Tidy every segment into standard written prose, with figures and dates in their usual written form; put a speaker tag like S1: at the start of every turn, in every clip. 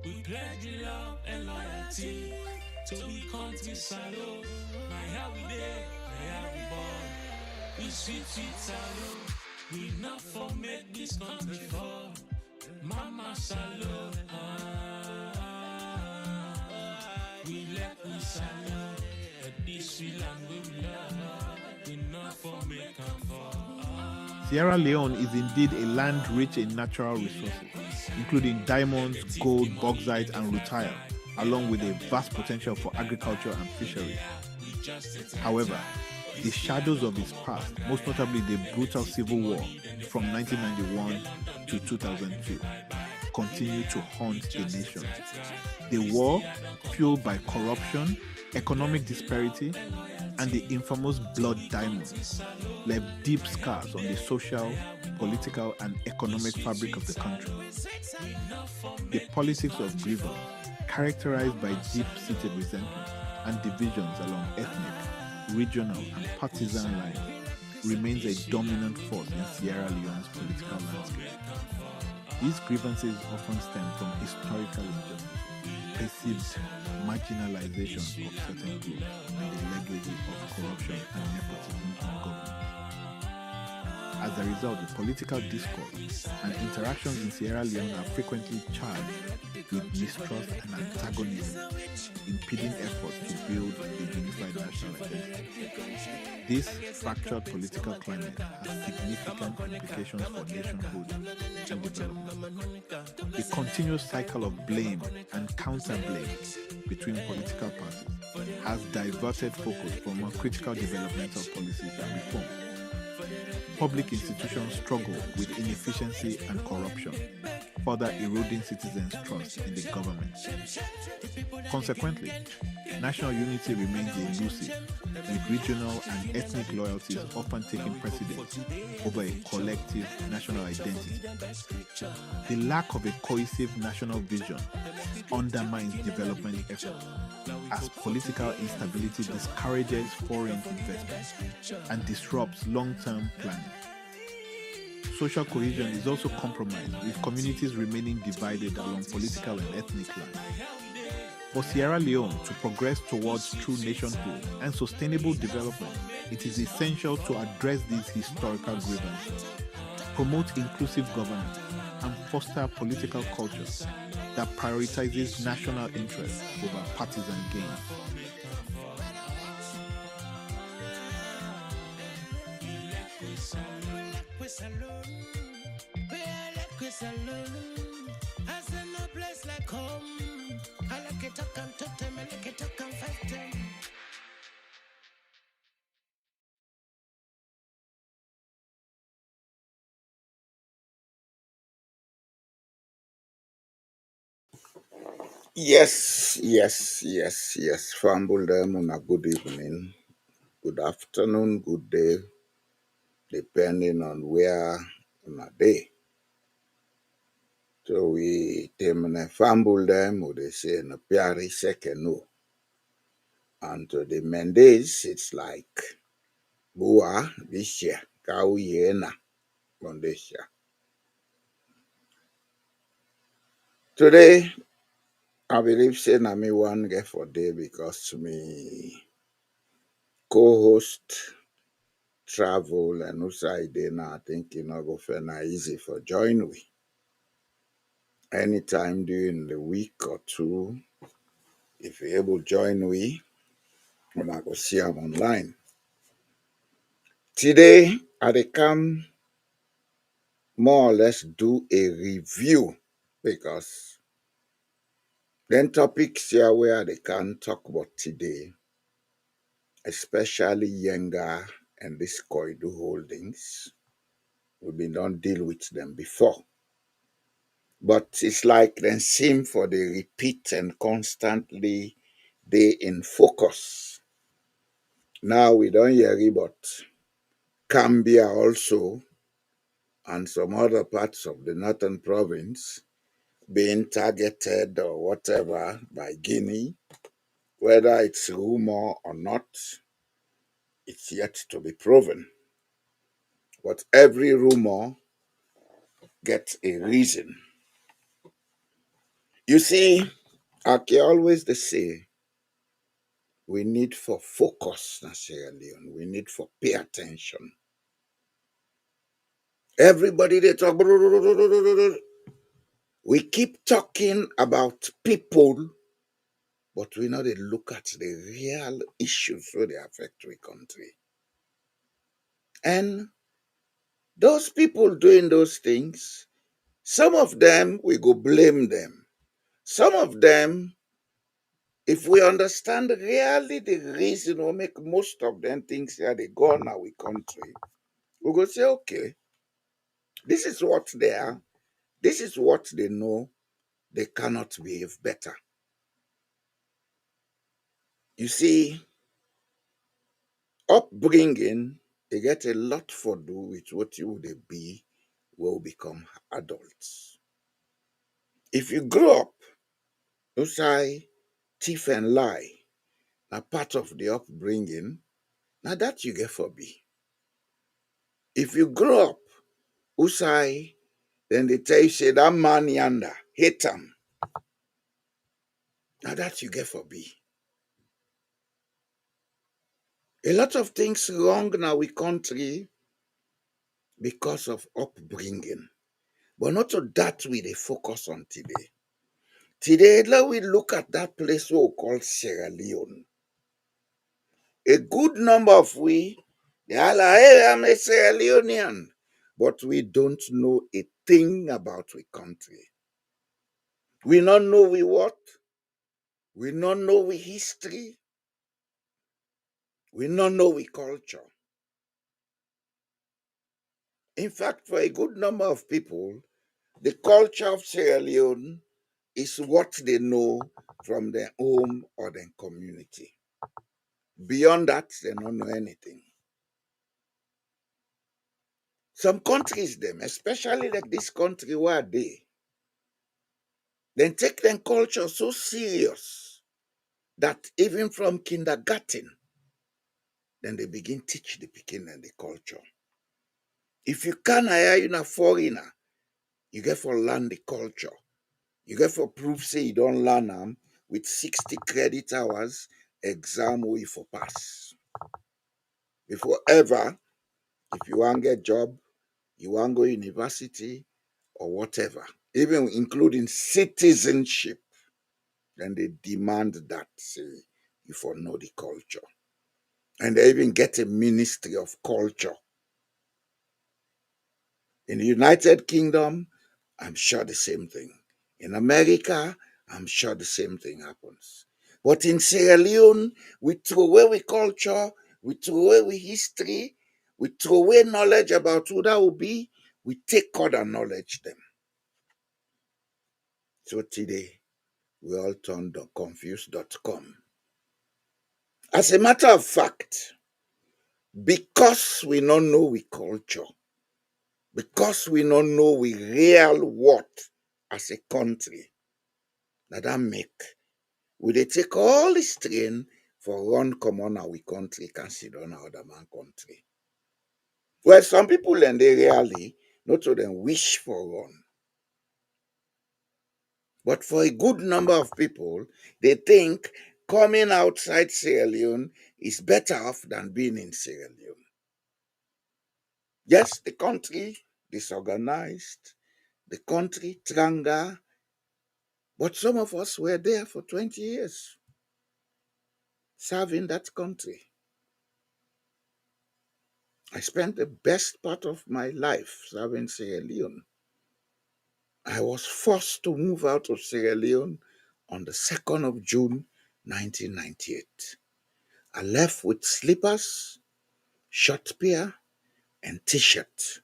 S1: We pledge love and loyalty to be country salute. My how we there, my how we born. We sweet salute. We not for make this country fall. Mama salute. We let we salute. This we land we love. We not for make and fall.
S2: Sierra Leone is indeed a land rich in natural resources, including diamonds, gold, bauxite, and rutile, along with a vast potential for agriculture and fisheries. However, the shadows of its past, most notably the brutal civil war from 1991 to 2002, continue to haunt the nation. The war, fueled by corruption, economic disparity, and the infamous blood diamonds, left deep scars on the social, political, and economic fabric of the country. The politics of grievance, characterized by deep-seated resentment and divisions along ethnic, regional, and partisan lines, remains a dominant force in Sierra Leone's political landscape. These grievances often stem from historical injustice, perceived marginalization of certain groups, and the legacy of corruption and nepotism in government. As a result, the political discourse and interactions in Sierra Leone are frequently charged with mistrust and antagonism, impeding efforts to build a unified national identity. This fractured political climate has significant implications for nationhood and development. The continuous cycle of blame and counter-blame between political parties has diverted focus from more critical developmental policies and reform. Public institutions struggle with inefficiency and corruption, further eroding citizens' trust in the government. Consequently, national unity remains elusive, with regional and ethnic loyalties often taking precedence over a collective national identity. The lack of a cohesive national vision undermines development efforts, as political instability discourages foreign investment and disrupts long-term planning. Social cohesion is also compromised, with communities remaining divided along political and ethnic lines. For Sierra Leone to progress towards true nationhood and sustainable development, it is essential to address these historical grievances, promote inclusive governance, and foster political culture that prioritizes national interests over partisan gain.
S3: Yes. Fumble them on a good evening, good afternoon, good day, depending on where on a day. So we temne fumble them, or they say in a piari sekeno. And to the Mendes, it's like Bua this year, Kau Yena on this year. Today, I believe say na me one get for day because me co-host travel and also I dey now I think go fair na easy for join we. Anytime during the week or two, if you able join we, when I go see them online. Today, I dey come more or less do a review because then topics here where they can talk about today, especially Yenga and this Koidu holdings. We've been done deal with them before. But it's like they seem for the repeat and constantly they in focus. Now we don't hear about Kambia also and some other parts of the northern province being targeted or whatever by Guinea. Whether it's rumor or not, it's yet to be proven. But every rumor gets a reason. You see, like I always they say, we need for focus na Sierra Leone. We need for pay attention. Everybody they talk. We keep talking about people, but we know they look at the real issues where they affect the country. And those people doing those things, some of them we go blame them. Some of them, if we understand really the reason or make most of them things that they go on our country, we go say, okay, this is what they are, this is what they know, they cannot behave better. You see, upbringing, they get a lot for do with what you would be will become adults. If you grow up, you say thief and lie, a part of the upbringing, now that you get for be. If you grow up, Usai, then they tell you, say, that man yonder, hate him. Now that you get for be. A lot of things wrong now we country because of upbringing. But not to that we they focus on today. Today, let we look at that place we call Sierra Leone. A good number of we, they are like, hey, I'm a Sierra Leonean. But we don't know a thing about we country. We don't know we what? We don't know we history. We don't know we culture. In fact, for a good number of people, the culture of Sierra Leone is what they know from their home or their community. Beyond that, they don't know anything. Some countries, them, especially like this country where they take their culture so serious that even from kindergarten, then they begin teach the Pekin and the culture. If you can't hire in a foreigner, you get for learn the culture. You get for proof say you don't learn them with 60 credit hours exam way for pass. Before ever, if you want get job, you want go university or whatever, even including citizenship, then they demand that say you for know the culture. And they even get a ministry of culture. In the United Kingdom, I'm sure the same thing. In America, I'm sure the same thing happens. But in Sierra Leone, we throw away we culture, we throw away we history, we throw away knowledge about who that will be, we take other knowledge them. So today, we all turn to confused.com. As a matter of fact, because we don't know we culture, because we don't know we real what as a country, that make we dey take all this strain for run common our country can sit on other man country. Well, some people and they really not to them wish for run. But for a good number of people, they think coming outside Sierra Leone is better off than being in Sierra Leone. Yes, the country disorganized, the country tranga, but some of us were there for 20 years serving that country. I spent the best part of my life serving Sierra Leone. I was forced to move out of Sierra Leone on the 2nd of June, 1998. I left with slippers, short pair, and t-shirt.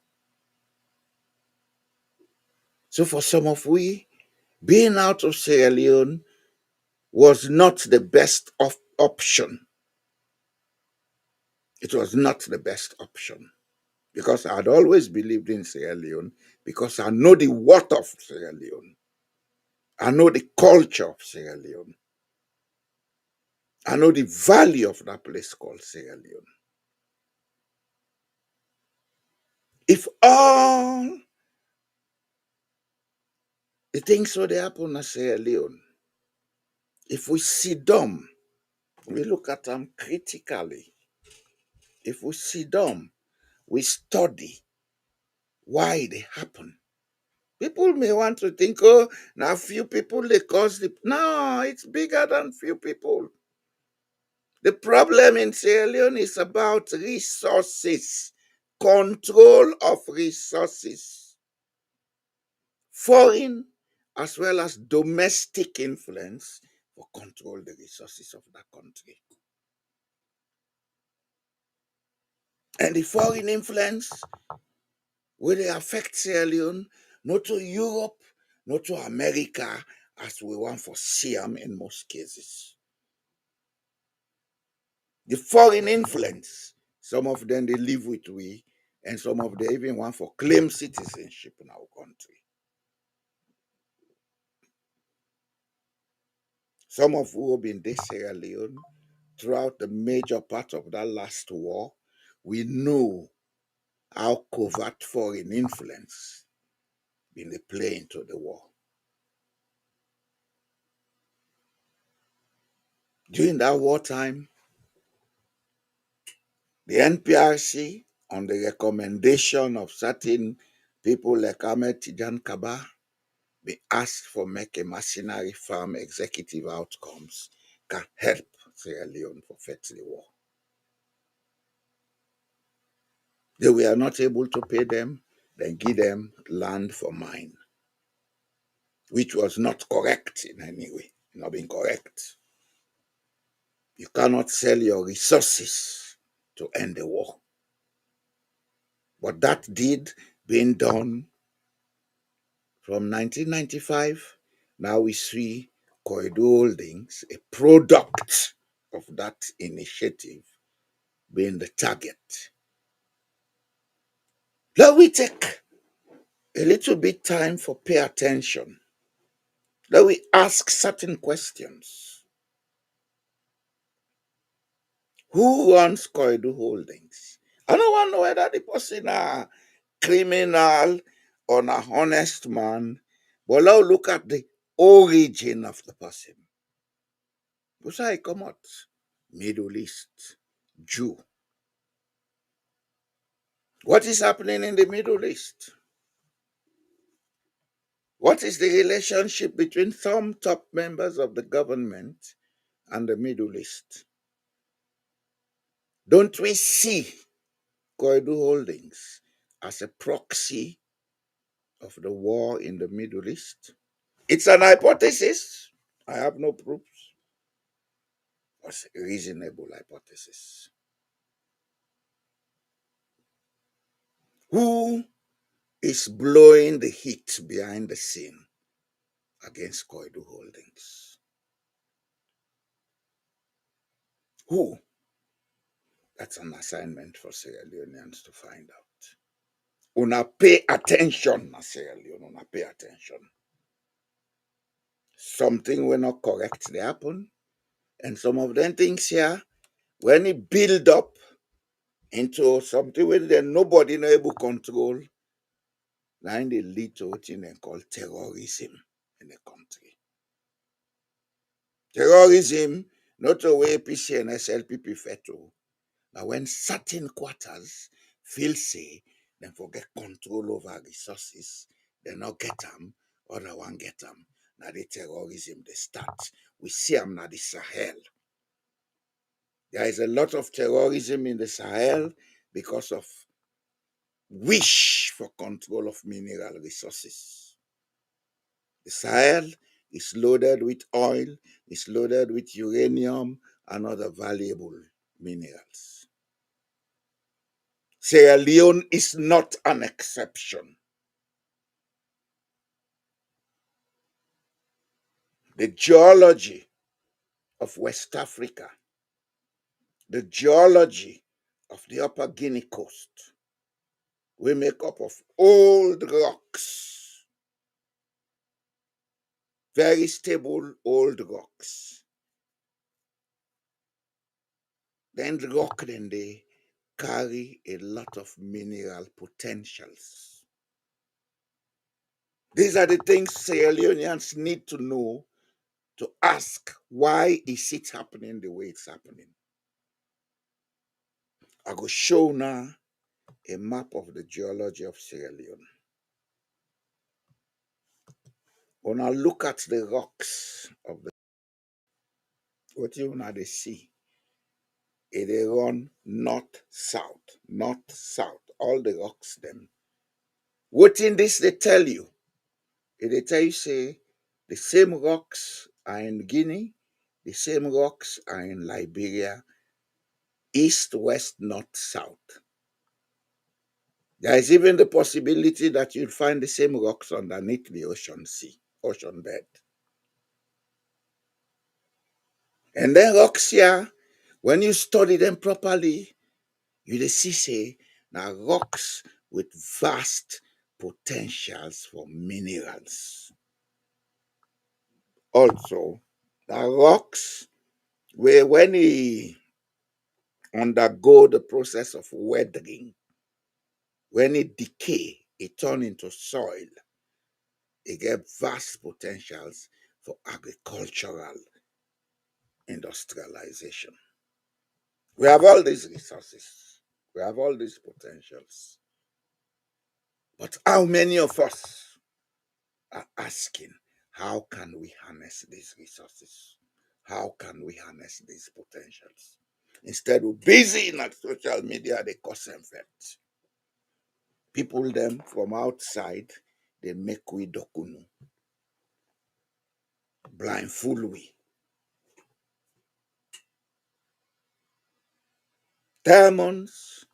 S3: So for some of we, being out of Sierra Leone was not the best option. It was not the best option because I'd always believed in Sierra Leone because I know the worth of Sierra Leone. I know the culture of Sierra Leone. I know the value of that place called Sierra Leone. If all The things what they happen in Sierra Leone, if we sit down, we look at them critically. If we sit down, we study why they happen. People may want to think, oh, now few people they cause the. No, it's bigger than few people. The problem in Sierra Leone is about resources, control of resources, foreign as well as domestic influence for control the resources of that country. And the foreign influence will they affect Sierra Leone, not to Europe, not to America, as we want for Siam in most cases. The foreign influence, some of them they live with we, and some of them even want for claim citizenship in our country. Some of who have been in Sierra Leone throughout the major part of that last war, we know how covert foreign influence been the play into the war. During that wartime, the NPRC, on the recommendation of certain people like Ahmed Tijan Kaba, be asked for make a mercenary farm executive outcomes can help Sierra Leone for fight the war. They were not able to pay them, then give them land for mine, which was not correct in any way, not being correct. You cannot sell your resources to end the war. But that deed being done from 1995, now we see Corridor Holdings, a product of that initiative, being the target. Let we take a little bit time for pay attention. Let we ask certain questions. Who runs Corridor Holdings? I don't want to know whether the person a criminal or an honest man, but now look at the origin of the person. Who's I come out? Middle East, Jew. What is happening in the Middle East? What is the relationship between some top members of the government and the Middle East? Don't we see Corridor Holdings as a proxy of the war in the Middle East? It's an hypothesis. I have no proofs. It's a reasonable hypothesis. Who is blowing the heat behind the scene against Corridor Holdings? Who? That's an assignment for Sierra Leoneans to find out. Una pay attention, Sierra Leone, una pay attention. Something will not correct they happen. And some of them things here, when it build up into something where nobody no able control, then they lead to what they call terrorism in the country. Terrorism, not the way PC and SLPP feto. Now when certain quarters feel say, then forget control over resources, they not get them, other one get them. Now the terrorism they start. We see them now the Sahel. There is a lot of terrorism in the Sahel because of wish for control of mineral resources. The Sahel is loaded with oil, is loaded with uranium and other valuable minerals. Sierra Leone is not an exception. The geology of West Africa, the geology of the Upper Guinea coast, we make up of old rocks, very stable old rocks. Then the rock then they carry a lot of mineral potentials. These are the things Sierra Leoneans need to know to ask, why is it happening the way it's happening? I go show now a map of the geology of Sierra Leone. When I look at the rocks of the, what you now they see, they run north, south, all the rocks them. What in this they tell you? They tell you say the same rocks are in Guinea, the same rocks are in Liberia, east, west, north, south. There is even the possibility that you'll find the same rocks underneath the ocean bed. And then rocks here, when you study them properly, you see say now rocks with vast potentials for minerals. Also, the rocks where when they undergo the process of weathering, when it decay, it turn into soil, it get vast potentials for agricultural industrialization. We have all these resources. We have all these potentials. But how many of us are asking, how can we harness these resources? How can we harness these potentials? Instead, we're busy in social media, they cause effect. People them from outside, they make we dokunu, blindfold we. Diamonds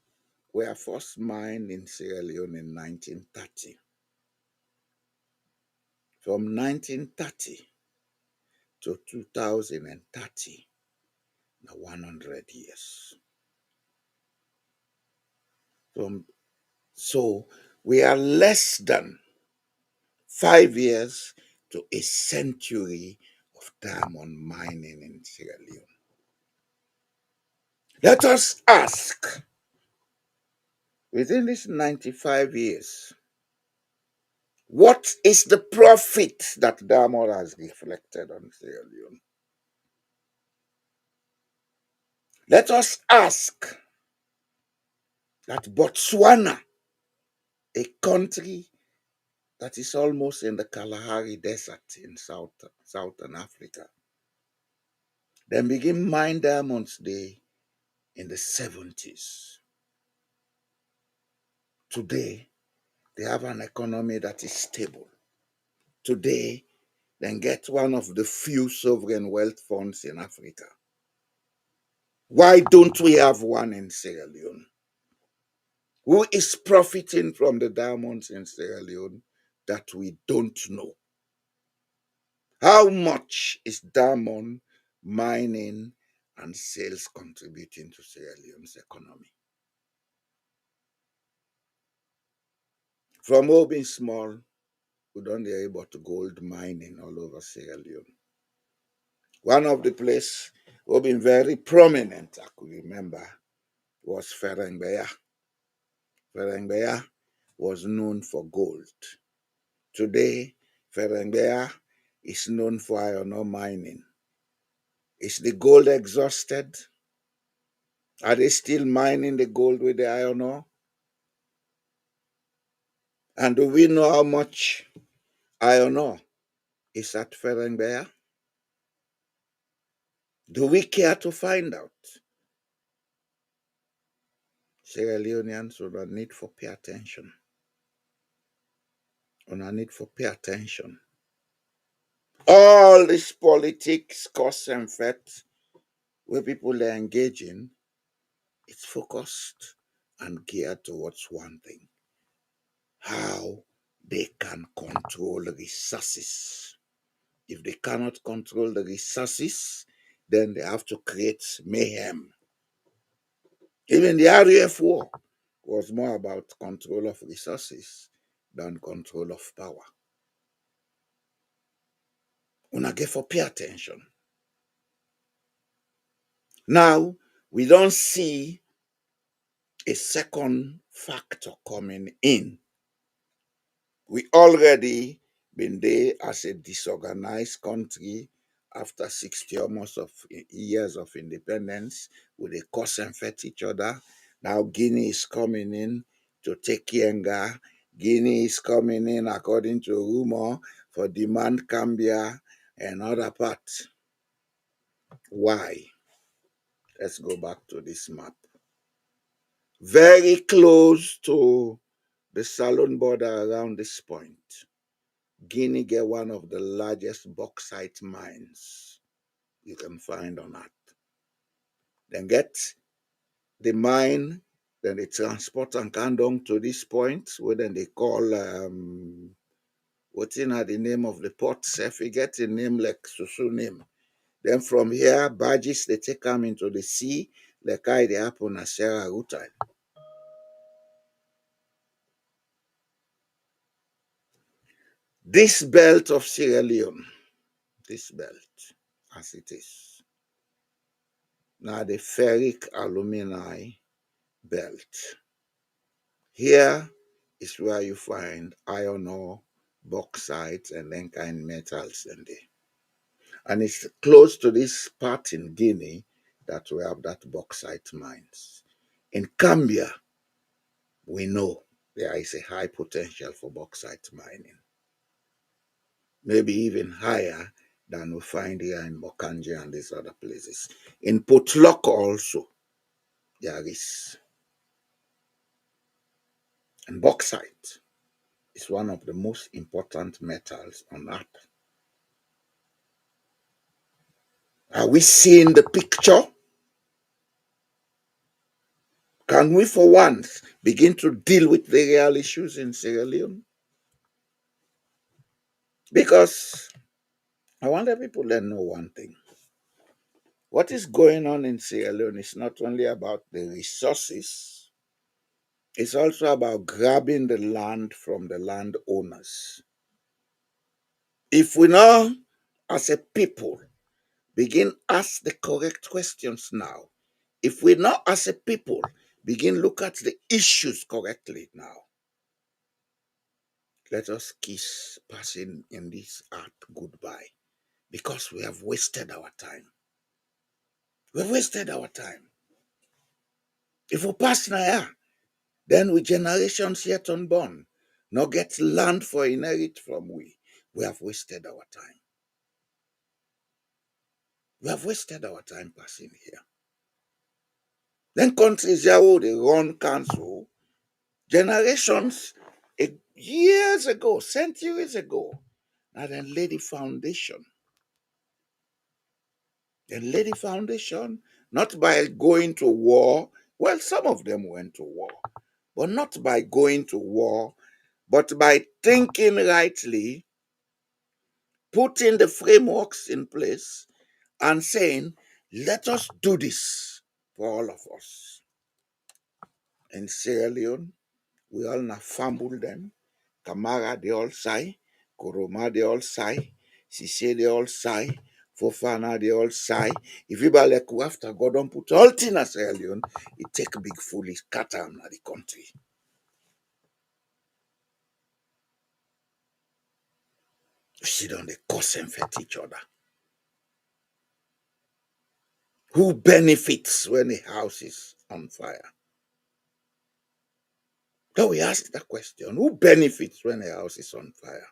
S3: were first mined in Sierra Leone in 1930. From 1930 to 2030, now 100 years. So we are less than 5 years to a century of diamond mining in Sierra Leone. Let us ask, within these 95 years, what is the profit that diamond has reflected on Sierra Leone? Let us ask that Botswana, a country that is almost in the Kalahari Desert in southern Africa, then begin mine diamonds there in the 70s. Today, they have an economy that is stable. Today, they get one of the few sovereign wealth funds in Africa. Why don't we have one in Sierra Leone? Who is profiting from the diamonds in Sierra Leone that we don't know? How much is diamond mining and sales contributing to Sierra Leone's economy? From all being small, we don't be able to gold mining all over Sierra Leone. One of the places who have been very prominent, I could remember, was Ferengbeya. Ferengbeya was known for gold. Today, Ferengbeya is known for iron ore mining. Is the gold exhausted? Are they still mining the gold with the iron ore? And do we know how much iron ore is at Ferengbeya? Do we care to find out? Sierra Leoneans would need for pay attention. Need for pay attention. All this politics, cause and effect, where people are engaging, it's focused and geared towards one thing: how they can control the resources. If they cannot control the resources, then they have to create mayhem. Even the RAF war was more about control of resources than control of power. Una get for pay attention. Now, we don't see a second factor coming in. We already been there as a disorganized country after 60 almost of years of independence, with a cause and fed each other. Now Guinea is coming in to take Yenga. Guinea is coming in, according to rumor, for demand Kambia and other parts. Why? Let's go back to this map. Very close to the Salon border around this point, Guinea get one of the largest bauxite mines you can find on earth. Then get the mine, then they transport and come down to this point, where then they call, what's in the name of the port? If you get a name like Susu name. Then from here, barges, they take them into the sea, like how they happen at Sierra Leone. This belt of Sierra Leone, this belt, as it is, now the ferric alumini belt. Here is where you find iron ore, bauxite, and then kind metals in there. And it's close to this part in Guinea that we have that bauxite mines. In Kambia, we know there is a high potential for bauxite mining, maybe even higher than we find here in Mokanje and these other places. In Potlok also, there is. And bauxite is one of the most important metals on earth. Are we seeing the picture? Can we, for once, begin to deal with the real issues in Sierra Leone? Because I want the people to know one thing. What is going on in Sierra Leone is not only about the resources, it's also about grabbing the land from the landowners. If we now, as a people, begin ask the correct questions now, if we now, as a people, begin look at the issues correctly now, let us kiss passing in this earth goodbye, because we have wasted our time. We've wasted our time. If we pass now, then with generations yet unborn, nor get land for inherit from we have wasted our time. We have wasted our time passing here. Then countries here who they run council, generations years ago, centuries ago, now then lay the foundation. Then lay the foundation, not by going to war. Well, some of them went to war, but not by going to war, but by thinking rightly, putting the frameworks in place, and saying, let us do this for all of us. In Sierra Leone, we all now fumble them. Kamara, they all sigh. Koroma, they all sigh. Sise, they all sigh. Fofana, they all sigh. If you like after God don't put all things in Sierra Leone, it take big foolish cat at the country. You see, don't they curse and fight each other? Who benefits when a house is on fire? So we ask that question. Who benefits when a house is on fire?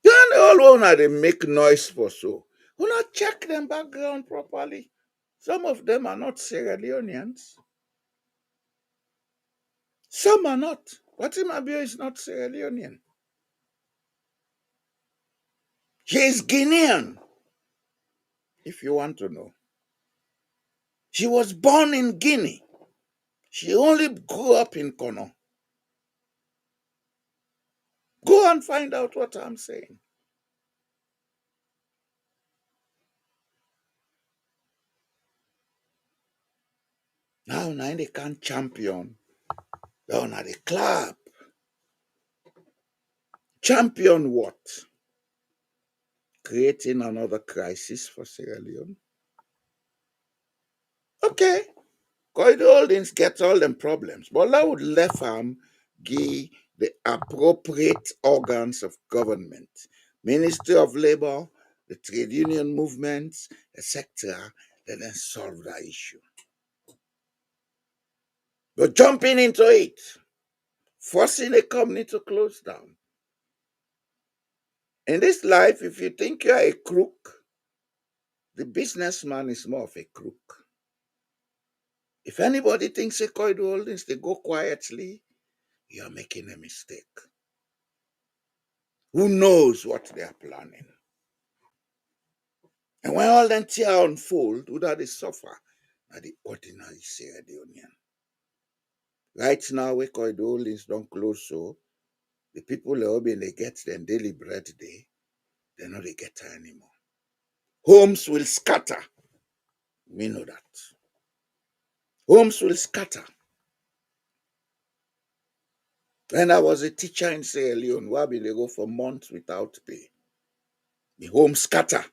S3: Then all one they make noise for so. We not check them background properly. Some of them are not Sierra Leoneans. Some are not. Watimabio is not Sierra Leonean. He is Guinean, if you want to know. She was born in Guinea. She only grew up in Kono. Go and find out what I'm saying. Now they can't champion. Down at the club. Champion what? Creating another crisis for Sierra Leone. Okay. Corridor holdings get all them problems, but that would let them give the appropriate organs of government, Ministry of Labor, the trade union movements, etc., then solve that issue. But jumping into it, forcing a company to close down. In this life, if you think you're a crook, the businessman is more of a crook. If anybody thinks a corridor holdings, they go quietly, you're making a mistake. Who knows what they are planning? And when all that tear unfold, who that they suffer? Are the ordinary Sierra Leonean. Right now, we call the holdings don't close, so the people that will be they get their daily bread day, they know they get her anymore. Homes will scatter. We know that. Homes will scatter. When I was a teacher in Sierra Leone, where they go for months without pay. The home scatter.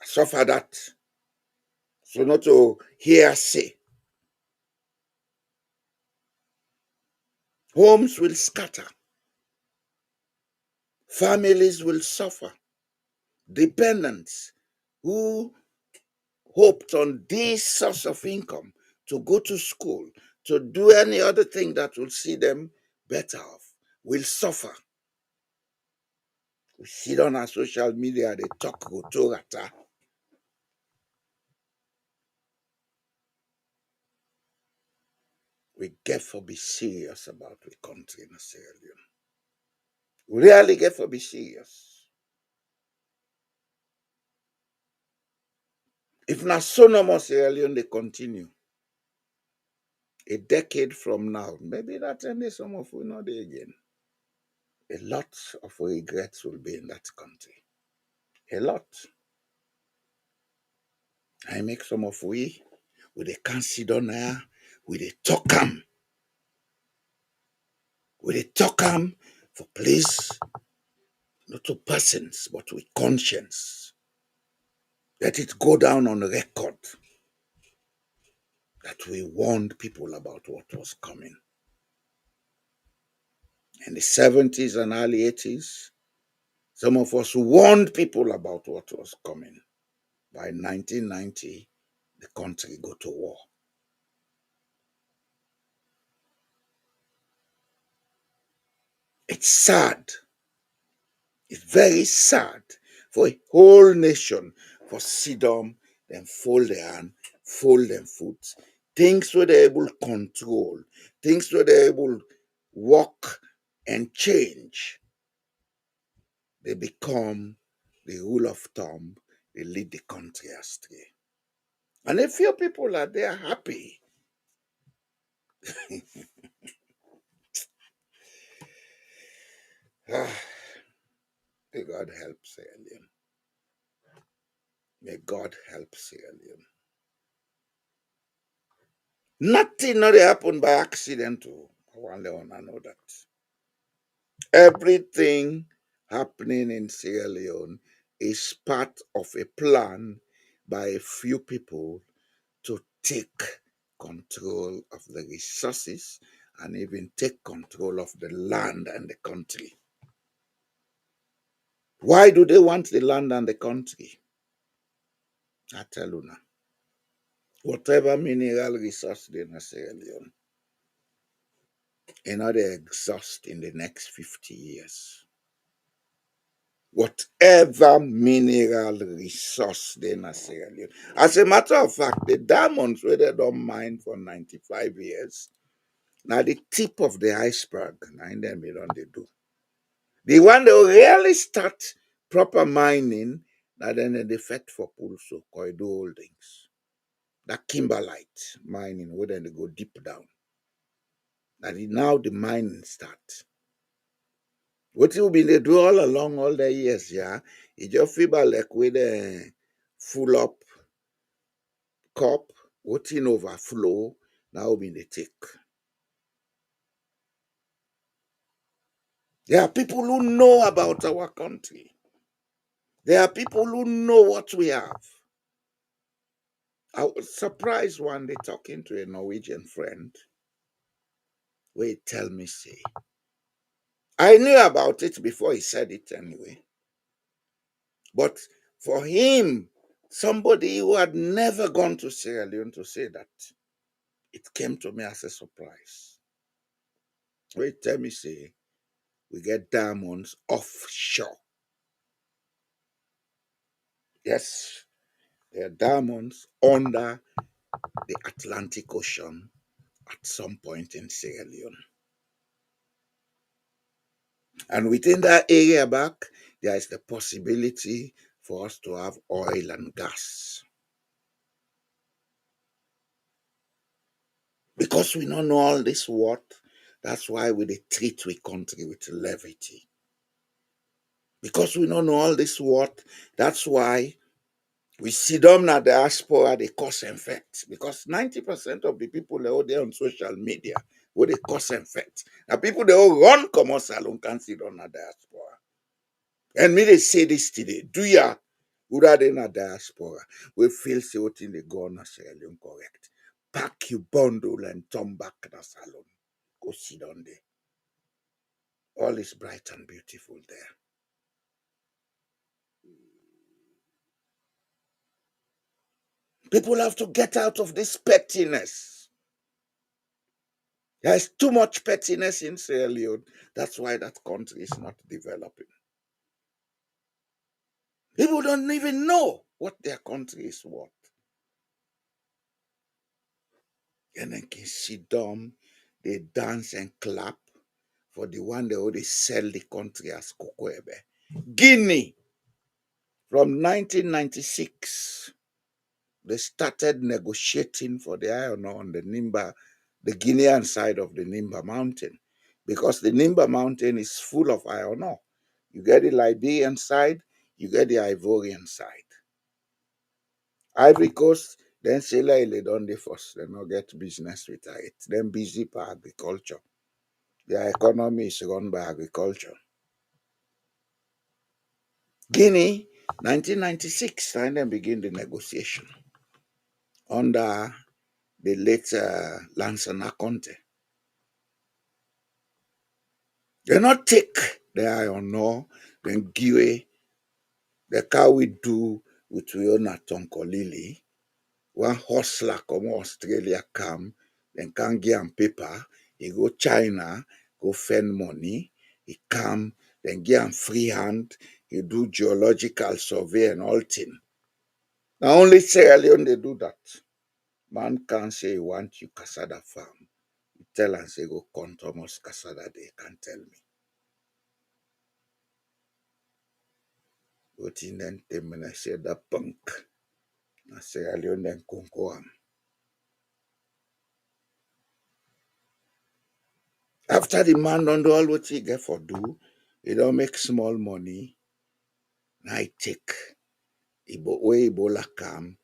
S3: I suffer that. So not to hear say. Homes will scatter. Families will suffer. Dependents who hoped on this source of income to go to school, to do any other thing that will see them better off, will suffer. We see on our social media, they talk Gotorata. We get for be serious about the country in Sierra Leone. We really get for be serious. If not so no more Sierra Leone, they continue. A decade from now, maybe that any some of we know they again. A lot of regrets will be in that country. A lot. I make some of we with a consider now, with a talk for place, not to persons, but with conscience. Let it go down on record that we warned people about what was coming. In the 70s and early 80s, some of us warned people about what was coming. By 1990, the country go to war. It's sad. It's very sad for a whole nation for sit down, then fold their hand, fold their foot. Things where they're able to control, things where they're able to walk and change, they become the rule of thumb, they lead the country astray. And a few people are there happy. May God help Sierra Leone. May God help Sierra Leone. Nothing not happen by accident. I want to know that. Everything happening in Sierra Leone is part of a plan by a few people to take control of the resources and even take control of the land and the country. Why do they want the land and the country? I tell you now. Whatever mineral resource they in Sierra Leone, they exhaust in the next 50 years. Whatever mineral resource they in Sierra Leone. As a matter of fact, the diamonds where they don't mine for 95 years, now the tip of the iceberg, now in them they do. The one they really start proper mining, now then they fet for pulso, corridor holdings. That kimberlite mining, where then they go deep down. Now the mining start. What you been they do all along all the years, yeah? It just feel like with a full up cup, what in overflow, now been the take. There are people who know about our country. There are people who know what we have. I was surprised one day talking to a Norwegian friend where he tell me, say, I knew about it before he said it anyway. But for him, somebody who had never gone to Sierra Leone to say that, it came to me as a surprise. Where he tell me, say, we get diamonds offshore. Yes, there are diamonds under the Atlantic Ocean at some point in Sierra Leone. And within that area back, there is the possibility for us to have oil and gas. Because we don't know all this what, that's why we dey treat we country with levity. Because we don't know all this what, that's why we see them na diaspora they cause effect. Because 90% of the people they all there on social media where they cause effect. Now people they all run come on salon can see them na diaspora. And me they say this today. Do ya who that in a diaspora we feel say what in the go na Sierra Leone correct. Pack your bundle and turn back na salon. Go sit down there. All is bright and beautiful there. People have to get out of this pettiness. There's too much pettiness in Sierra Leone. That's why that country is not developing. People don't even know what their country is worth. And then can sit down, they dance and clap for the one they already sell the country as Kokoebe. Guinea, from 1996, they started negotiating for the iron ore on the Nimba, the Guinean side of the Nimba Mountain, because the Nimba Mountain is full of iron ore. You get the Liberian side, you get the Ivorian side. Ivory Coast, then Sierra Leone done the first. They not get business with it. Then busy for agriculture. Their economy is run by agriculture. Guinea, 1996, and then begin the negotiation under the late Lansana Conte. They not take the iron ore, then give the car we do with Riona Tonkolili. One hustler come Australia come, then can give him paper. He go China, go fend money. He come, then give him free hand. He do geological survey and all thing. Now only Sierra Leone they do that. Man can't say he want you Casada farm. You tell and say go come Thomas Casada, they can tell me. But in then them I say that punk. I Sierra Leone then conquer am. After the man don't do all what he get for do, he don't make small money. Now he take where Ebola come,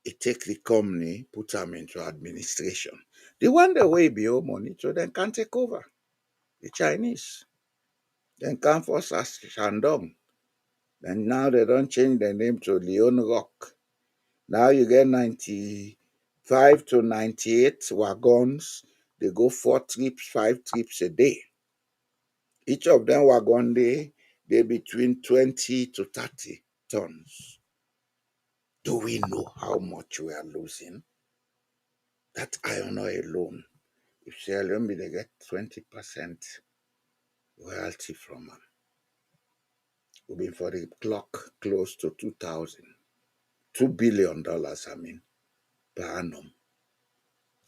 S3: he take the company, put them into administration. The one the way be owe money, so they can take over. The Chinese. Then come for Shandong. Then now they don't change the name to Leon Rock. Now you get 95 to 98 wagons. They go 4 trips, 5 trips a day. Each of them wagon they between 20 to 30 tons. Do we know how much we are losing? That iron ore alone, if Sierra Leone they get 20% royalty from them, will be for the clock close to 2,000, $2 billion, I mean, per annum.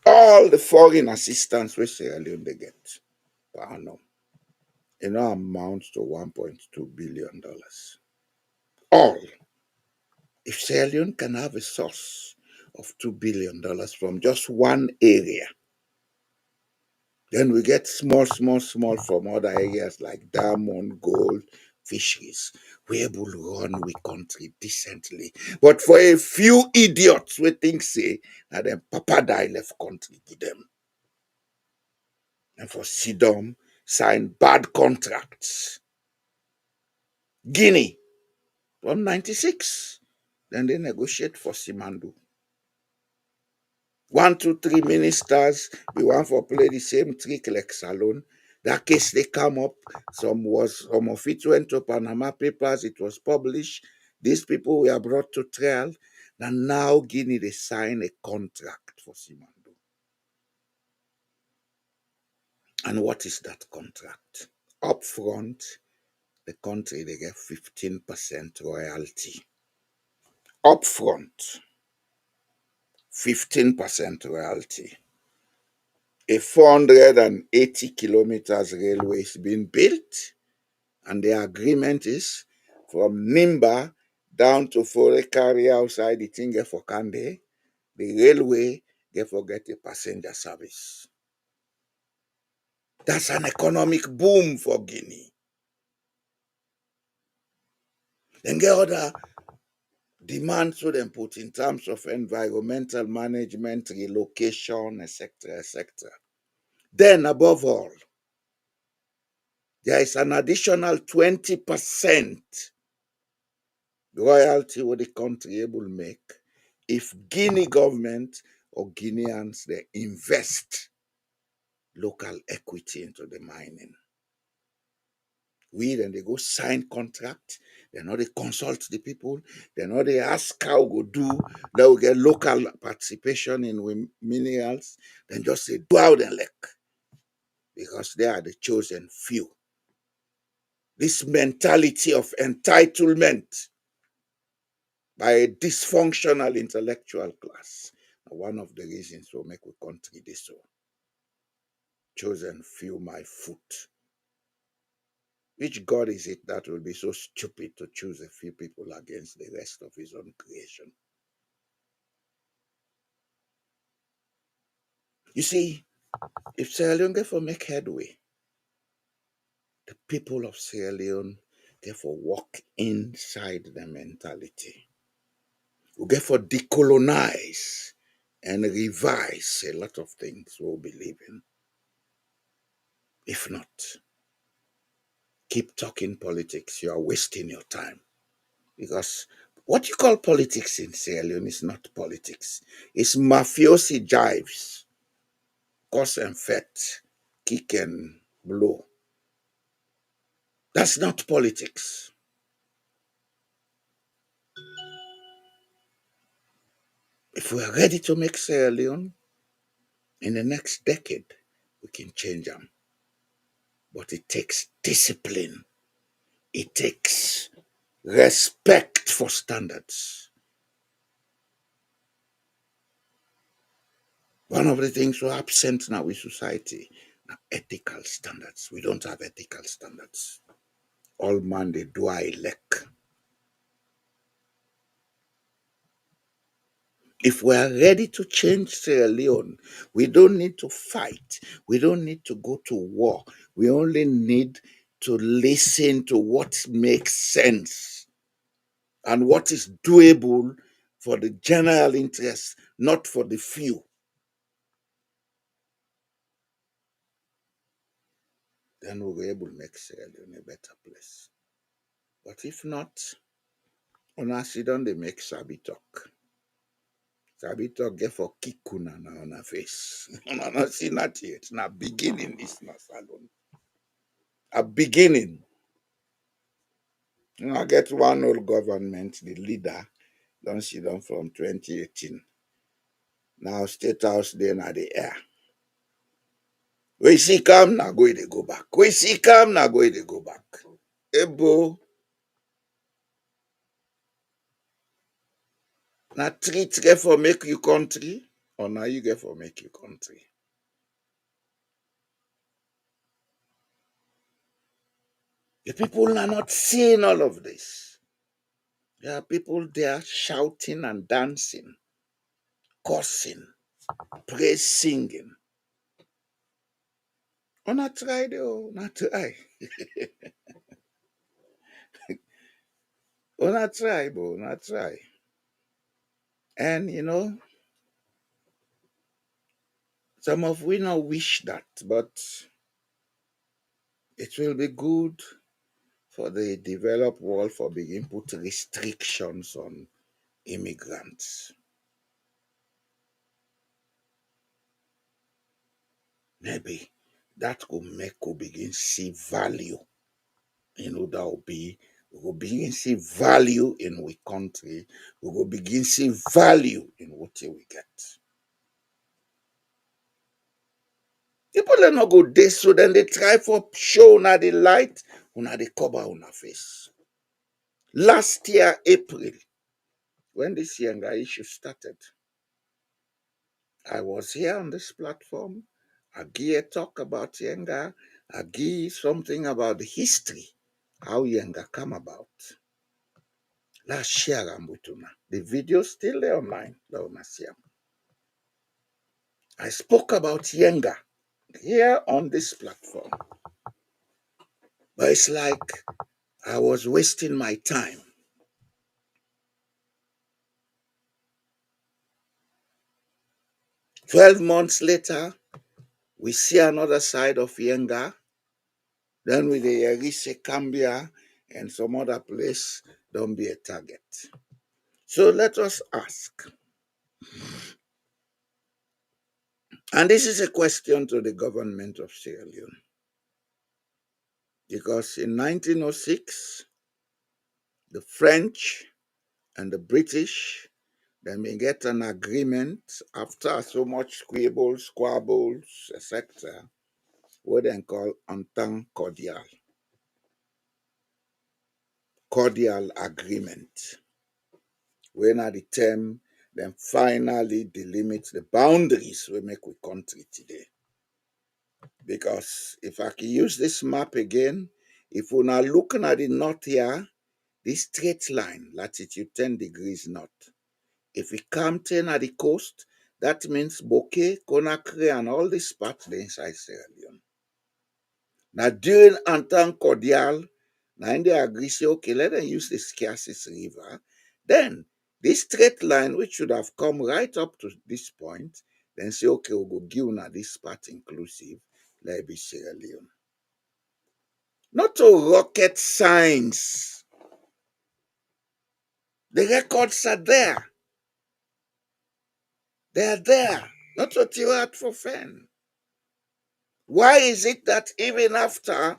S3: All the foreign assistance which Sierra Leone they get per annum, amounts to $1.2 billion. All. If Sierra Leone can have a source of $2 billion from just one area, then we get small from other areas like diamond, gold, fisheries. We able to run we country decently. But for a few idiots we think say that them papa die left country to them. And for Sidom sign bad contracts. Guinea from 96. Then they negotiate for Simandu. 1, 2, 3 ministers, we want for play the same trick like Salon. That case they come up, some of it went to Panama Papers, it was published. These people were brought to trial, and now Guinea they sign a contract for Simando. And what is that contract? Up front, the country they get 15% royalty. Up front, 15% royalty. A 480 kilometers railway is being built, and the agreement is from Nimba down to Forekari outside the Tinga for Kande, the railway they forget a passenger service. That's an economic boom for Guinea. Then get other demands to them put in terms of environmental management, relocation, etc., etc. Then above all, there is an additional 20% royalty what the country able make if Guinea government or Guineans they invest local equity into the mining. We then they go sign contract, they know they consult the people, they know they ask how go do, they will get local participation in minerals, then just say do out and like because they are the chosen few. This mentality of entitlement by a dysfunctional intellectual class. One of the reasons for make we country this so. Chosen few my foot. Which God is it that will be so stupid to choose a few people against the rest of his own creation? You see, if Sierra Leone therefore make headway, the people of Sierra Leone therefore walk inside the mentality. We therefore decolonize and revise a lot of things we believe in. If not, keep talking politics. You are wasting your time. Because what you call politics in Sierra Leone is not politics. It's mafiosi jives, cause and effect, kick and blow. That's not politics. If we are ready to make Sierra Leone in the next decade, we can change them. But it takes discipline. It takes respect for standards. One of the things we're absent now in society are ethical standards. We don't have ethical standards. All man they do I elect. If we are ready to change Sierra Leone, we don't need to fight. We don't need to go to war. We only need to listen to what makes sense and what is doable for the general interest, not for the few. Then we'll be able to make Sierra Leone a better place. But if not, on accident they make Sabi talk. Sabi talk get for kikuna na on her face. Una not see that yet. Now beginning this not salon. A beginning. I get one old government, the leader, don't see them from 2018. Now State House then at the air. We see come, now go they go back. We see come, now go they go back. Ebo, now treat get for make you country, or now you get for make you country. The people are not seeing all of this. There are people there shouting and dancing, cursing, praise singing. Oh, not try though, not try. Oh, not try, bro, not try. And some of we not wish that, but it will be good for the developed world for begin put restrictions on immigrants. maybe that could make we begin see value. That will be, we will begin see value in we country. We will begin see value in what we get. People are not go this, so then they try for show una the light, una the cover una face. Last year, April, when this Yenga issue started, I was here on this platform. I give a talk about Yenga. I give something about the history, how Yenga come about. Last year, the video still there online. I spoke about Yenga here on this platform. But it's like I was wasting my time. 12 months later, we see another side of Yenga. Then with the Yerise, Kambia, and some other place, don't be a target. So let us ask. And this is a question to the government of Sierra Leone. Because in 1906, the French and the British, they may get an agreement after so much squabbles, etc., what they call entente cordial agreement. When at the term, then finally delimit the boundaries we make with country today. Because if I can use this map again, if we're now looking at the north here, this straight line, latitude 10 degrees north. If we come 10 at the coast, that means Bokeh, Conakry, and all these parts are inside Sierra Leone. Now, during Entente Cordiale, now they agree, say, okay, let them use the scarcest river. Then, this straight line, which should have come right up to this point, then say, okay, we'll go give now this part inclusive, let it be Sierra Leone. Not a rocket science. The records are there. They are there. Not what you had for fun. Why is it that even after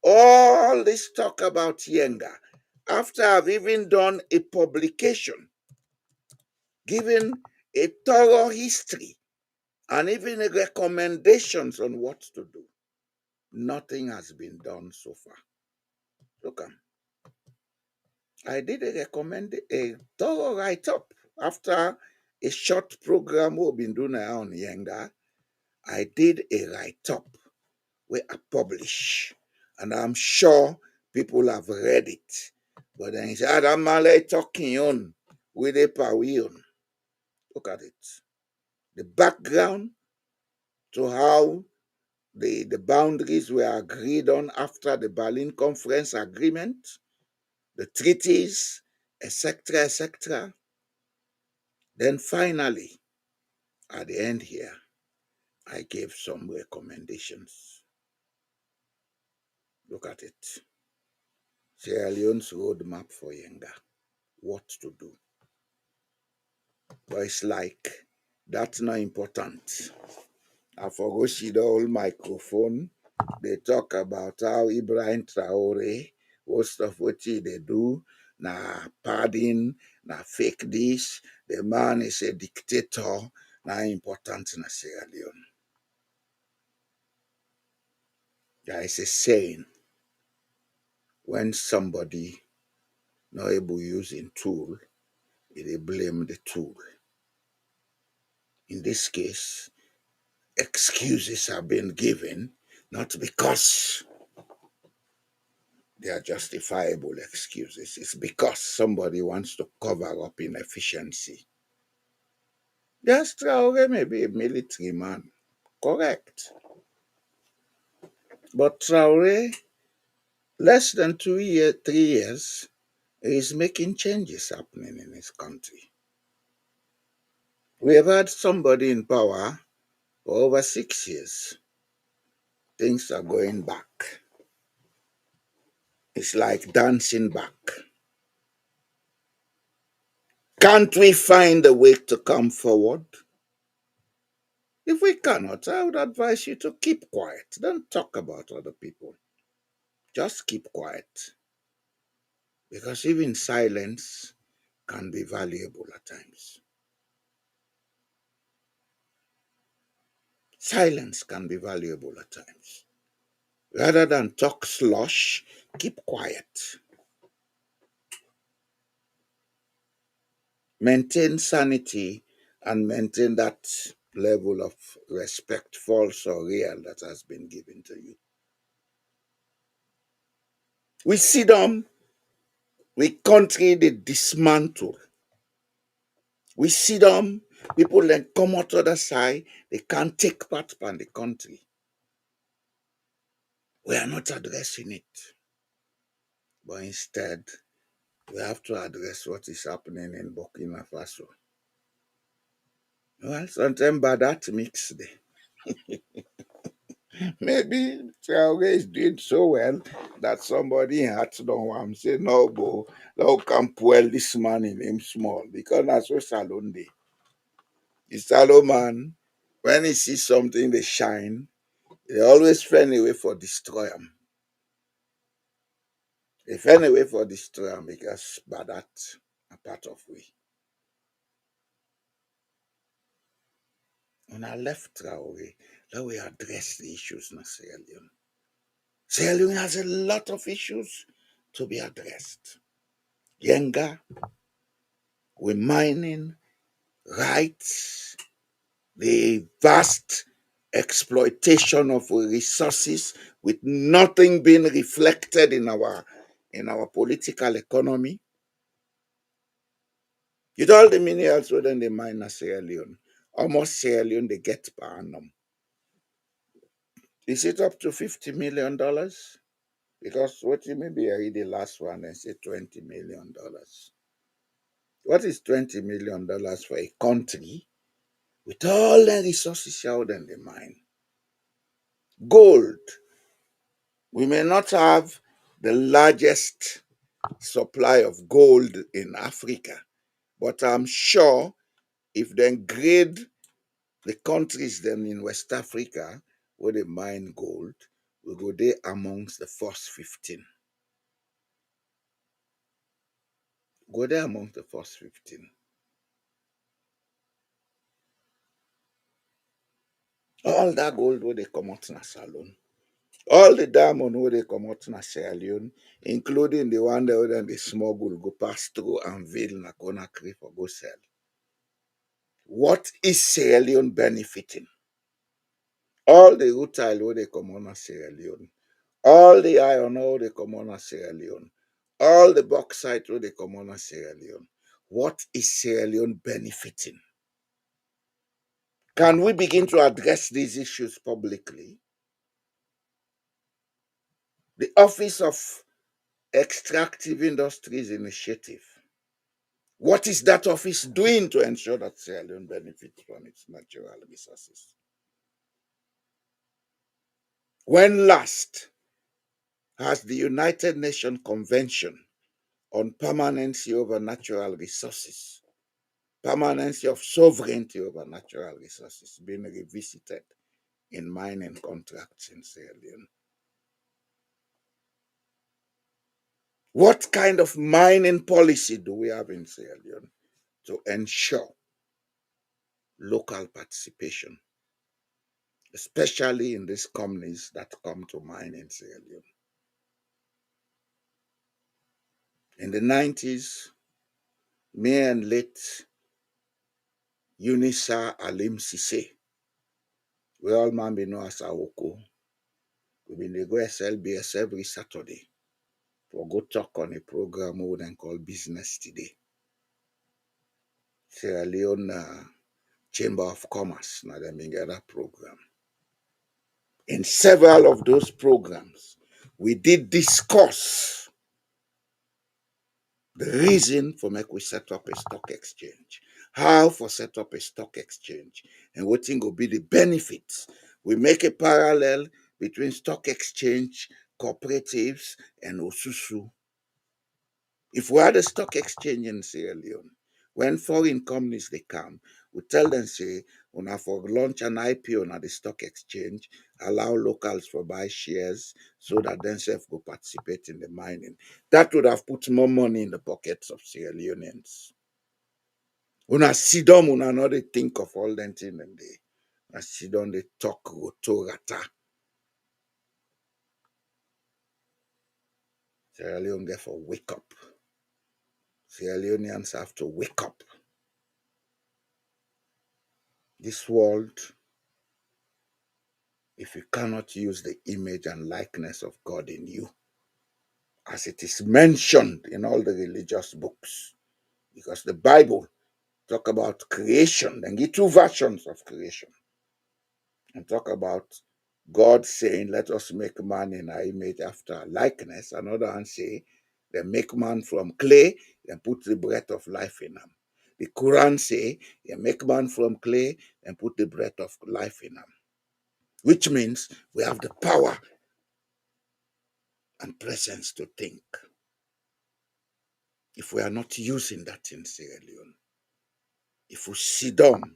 S3: all this talk about Yenga, after I've even done a publication, giving a thorough history, and even recommendations on what to do, nothing has been done so far. Look, I did a thorough write-up after a short program we've been doing on Yenga. I did a write-up where I publish, and I'm sure people have read it. But then he said, Adam Malay talking on with a pawion. Look at it. The background to how the boundaries were agreed on after the Berlin Conference agreement, the treaties, etc., etc. Then finally, at the end here, I gave some recommendations. Look at it. Sierra Leone's roadmap for Yenga. What to do. But it's like, that's not important. I forgot the whole microphone. They talk about how Ibrahim Traore, what stuff what they do, na pardon, na fake this. The man is a dictator, na important in Sierra Leone. There is a saying, when somebody not able using tool, they blame the tool. In this case, excuses are being given, not because they are justifiable excuses. It's because somebody wants to cover up inefficiency. Yes, Traore may be a military man, correct. But Traore, less than 3 years, is making changes happening in his country. We have had somebody in power for over 6 years. Things are going back. It's like dancing back. Can't we find a way to come forward? If we cannot, I would advise you to keep quiet. Don't talk about other people. Just keep quiet. Because even silence can be valuable at times. Silence can be valuable at times. Rather than talk slush, keep quiet. Maintain sanity and maintain that level of respect, false or real, that has been given to you. We see them, we country they dismantle. We see them, people then come out to the side, they can't take part in the country. We are not addressing it, but instead, we have to address what is happening in Burkina Faso. Well, sometimes by that mix there. Maybe Traore is doing so well that somebody had to don't want to say, no, but thou can pull this man in him small because that's what Salon did. The Salon man, when he sees something they shine, they always find a way for destroy him. They find a way for destroy him because by that a part of we. When I left Traore, let we address the issues in Sierra Leone. Sierra Leone has a lot of issues to be addressed. Yenga, with mining, rights, the vast exploitation of resources with nothing being reflected in our political economy. With all the minerals within the mine of Sierra Leone, almost Sierra Leone they get per annum. Is it up to $50 million? Because what you maybe I read the last one and say $20 million. What is $20 million for a country with all the resources out in the mine? Gold. We may not have the largest supply of gold in Africa, but I'm sure if they grade the countries then in West Africa where they mine gold, we go there amongst the first 15. Go there amongst the first 15. All that gold where they come out in a salon. All the diamond where they come out in a Sierra Leone, including the one that then the smuggle go pass through and veil na Conakry for go sell. What is Sierra Leone benefiting? All the rutile where they come on a Sierra Leone, all the iron ore they come on a Sierra Leone, all the bauxite where they come on a Sierra Leone. What is Sierra Leone benefiting? Can we begin to address these issues publicly? The Office of Extractive Industries Initiative. What is that office doing to ensure that Sierra Leone benefits from its natural resources? When last has the United Nations Convention on Permanency over Natural Resources, permanency of sovereignty over natural resources, been revisited in mining contracts in Sierra Leone? What kind of mining policy do we have in Sierra Leone to ensure local participation, especially in these companies that come to mine in Sierra Leone? In the 90s, me and late Unisa Alim Sise, we all man be know as Awoko, we been dey go SLBS every Saturday for go talk on a program we then call Business Today. Sierra Leone Chamber of Commerce, now them been get that program. In several of those programs, we did discuss the reason for make we set up a stock exchange, how for set up a stock exchange, and what thing will be the benefits. We make a parallel between stock exchange, cooperatives, and Osusu. If we had a stock exchange in Sierra Leone, when foreign companies they come, we tell them say una for launch an IPO na the stock exchange, allow locals for buy shares so that themselves go participate in the mining. That would have put more money in the pockets of Sierra Leoneans. Una sit down, una not dey think of all them things and they sit down, they talk roto rata. Sierra Leone therefore wake up. Sierra Leoneans have to wake up. This world, if you cannot use the image and likeness of God in you, as it is mentioned in all the religious books, because the Bible talk about creation, then give two versions of creation, and talk about God saying, let us make man in our image after our likeness. Another one say, they make man from clay, and put the breath of life in him. The Quran say, they make man from clay, and put the breath of life in him. Which means we have the power and presence to think. If we are not using that in Sierra Leone, if we sit down,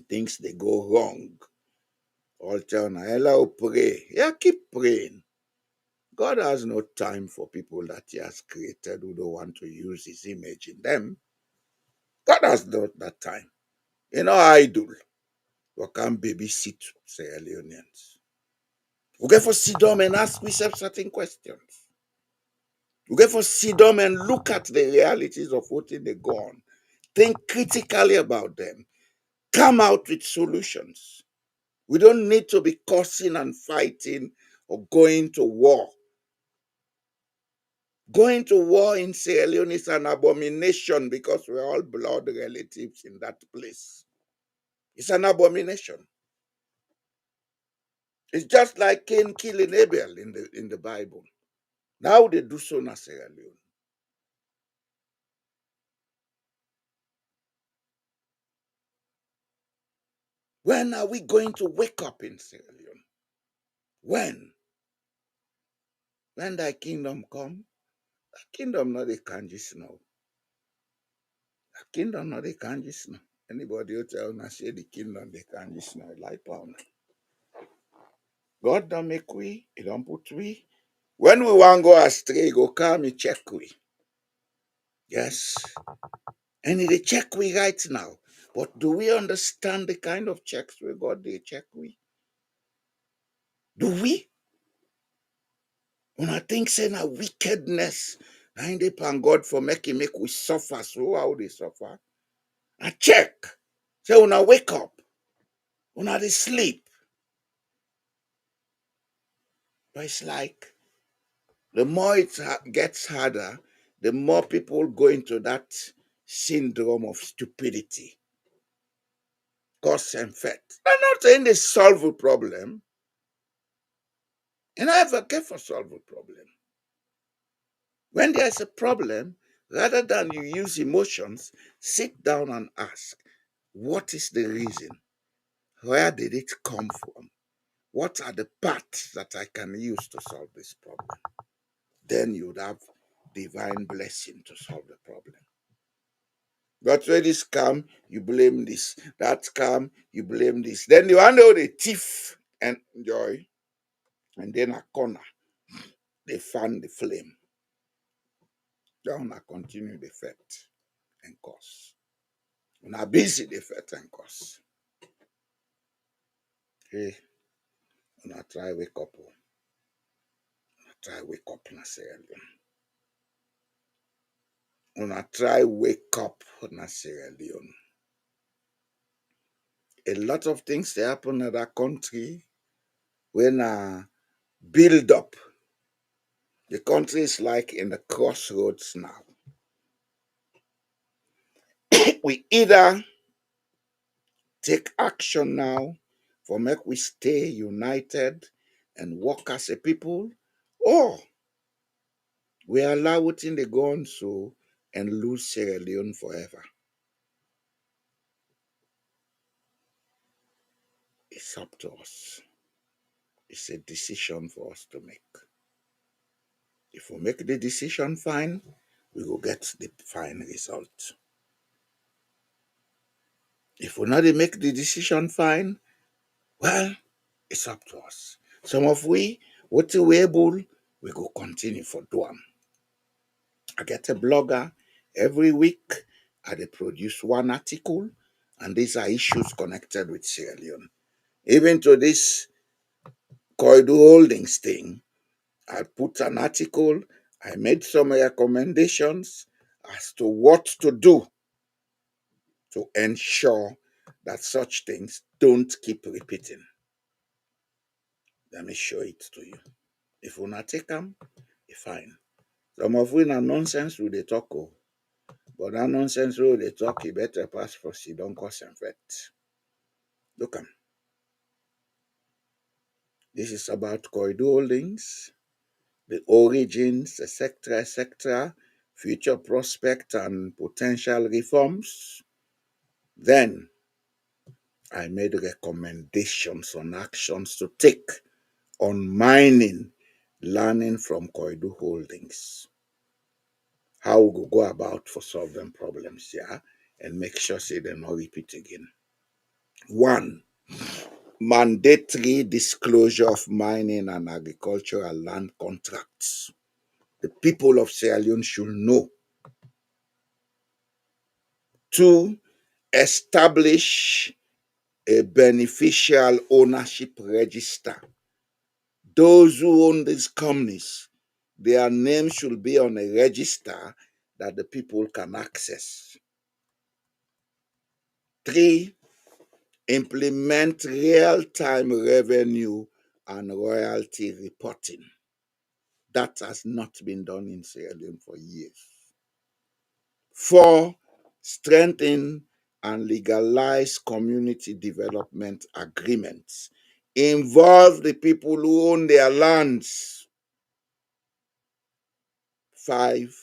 S3: things they go wrong, all time, hello, pray. Yeah, keep praying. God has no time for people that he has created who don't want to use his image in them. God has not that time. You know, idol. We can't babysit Sierra Leoneans. We get for sit down and ask ourselves certain questions. We get for sit down and look at the realities of what they go on. Think critically about them. Come out with solutions. We don't need to be cursing and fighting or going to war. Going to war in Sierra Leone is an abomination because we're all blood relatives in that place. It's an abomination. It's just like Cain killing Abel in the Bible. Now they do so in Sierra Leone. When are we going to wake up in Sierra Leone? When? When thy kingdom come? That kingdom not the kanjis now. That kingdom not the kanjis now. Anybody who tell us say the kingdom the kanjis now, like pound. God don't make we, he don't put we. When we want go astray, go come and check we. Yes. And they check we right now. But do we understand the kind of checks we got they check we? Do we? When I think saying a wickedness, I depend God for make we suffer. So how they suffer? I check. Say when I wake up, when I sleep. But it's like the more it gets harder, the more people go into that syndrome of stupidity. Cause and effect. I'm not saying they solve a problem. And I advocate for solve a problem. When there's a problem, rather than you use emotions, sit down and ask, what is the reason? Where did it come from? What are the paths that I can use to solve this problem? Then you'd have divine blessing to solve the problem. But when this come, you blame this. That come, you blame this. Then you handle the thief and joy, and then a corner, they fan the flame. Then I continue the effect and cause. When I busy the effect and cause. Hey, when I try wake up, na Sierra Leone. When I try wake up na Sierra Leone. A lot of things they happen in that country when I build up. The country is like in the crossroads now. We either take action now for make we stay united and work as a people, or we allow it in the go on so and lose Sierra Leone forever. It's up to us. It's a decision for us to make. If we make the decision fine, we will get the fine result. If we not make the decision fine, well, it's up to us. Some of what we able, we go continue for do 'em. I get a blogger every week. They produce one article, and these are issues connected with Sierra Leone. Even to this Koidu Holdings thing, I put an article, I made some recommendations as to what to do to ensure that such things don't keep repeating. Let me show it to you. If we not take them, fine. Some of we na nonsense we they talk, oh, but that nonsense we they talk, you better pass for see don't cause effect. Look am. This is about corridor holdings, the origins, etc., future prospect and potential reforms. Then I made recommendations on actions to take on mining, learning from corridor holdings. How we go about for solving problems, yeah, and make sure say they not repeat again. One, mandatory disclosure of mining and agricultural land contracts. The people of Sierra Leone should know. Two, establish a beneficial ownership register. Those who own these companies, their names should be on a register that the people can access. Three, implement real-time revenue and royalty reporting. That has not been done in Sierra Leone for years. Four, strengthen and legalize community development agreements. Involve the people who own their lands. Five,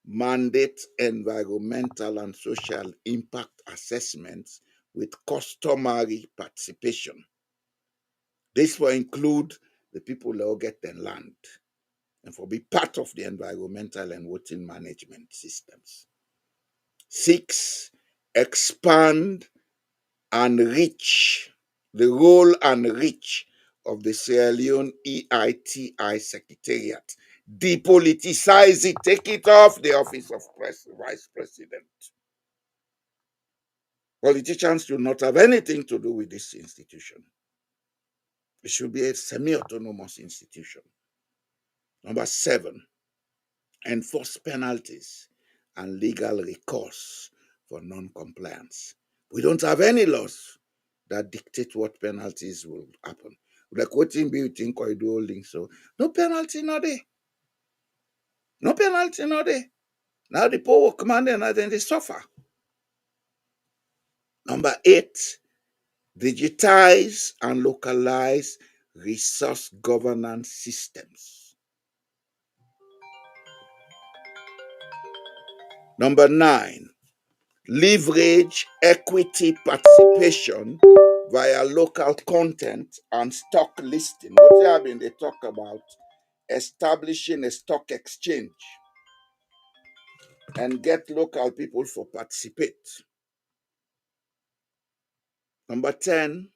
S3: mandate environmental and social impact assessments with customary participation. This will include the people that will get their land and for be part of the environmental and water management systems. Six, expand and reach the role and reach of the Sierra Leone EITI Secretariat. Depoliticize it, take it off the office of Vice President. Politicians do not have anything to do with this institution. It should be a semi-autonomous institution. Number seven, enforce penalties and legal recourse for non-compliance. We don't have any laws that dictate what penalties will happen. Like quoting beauty in corridor holding, so no penalty, no there. No penalty, no there. Now the poor work man and then they suffer. Number eight, digitize and localize resource governance systems. Number nine, leverage equity participation via local content and stock listing. What have been they talk about establishing a stock exchange and get local people for participate. Number 10,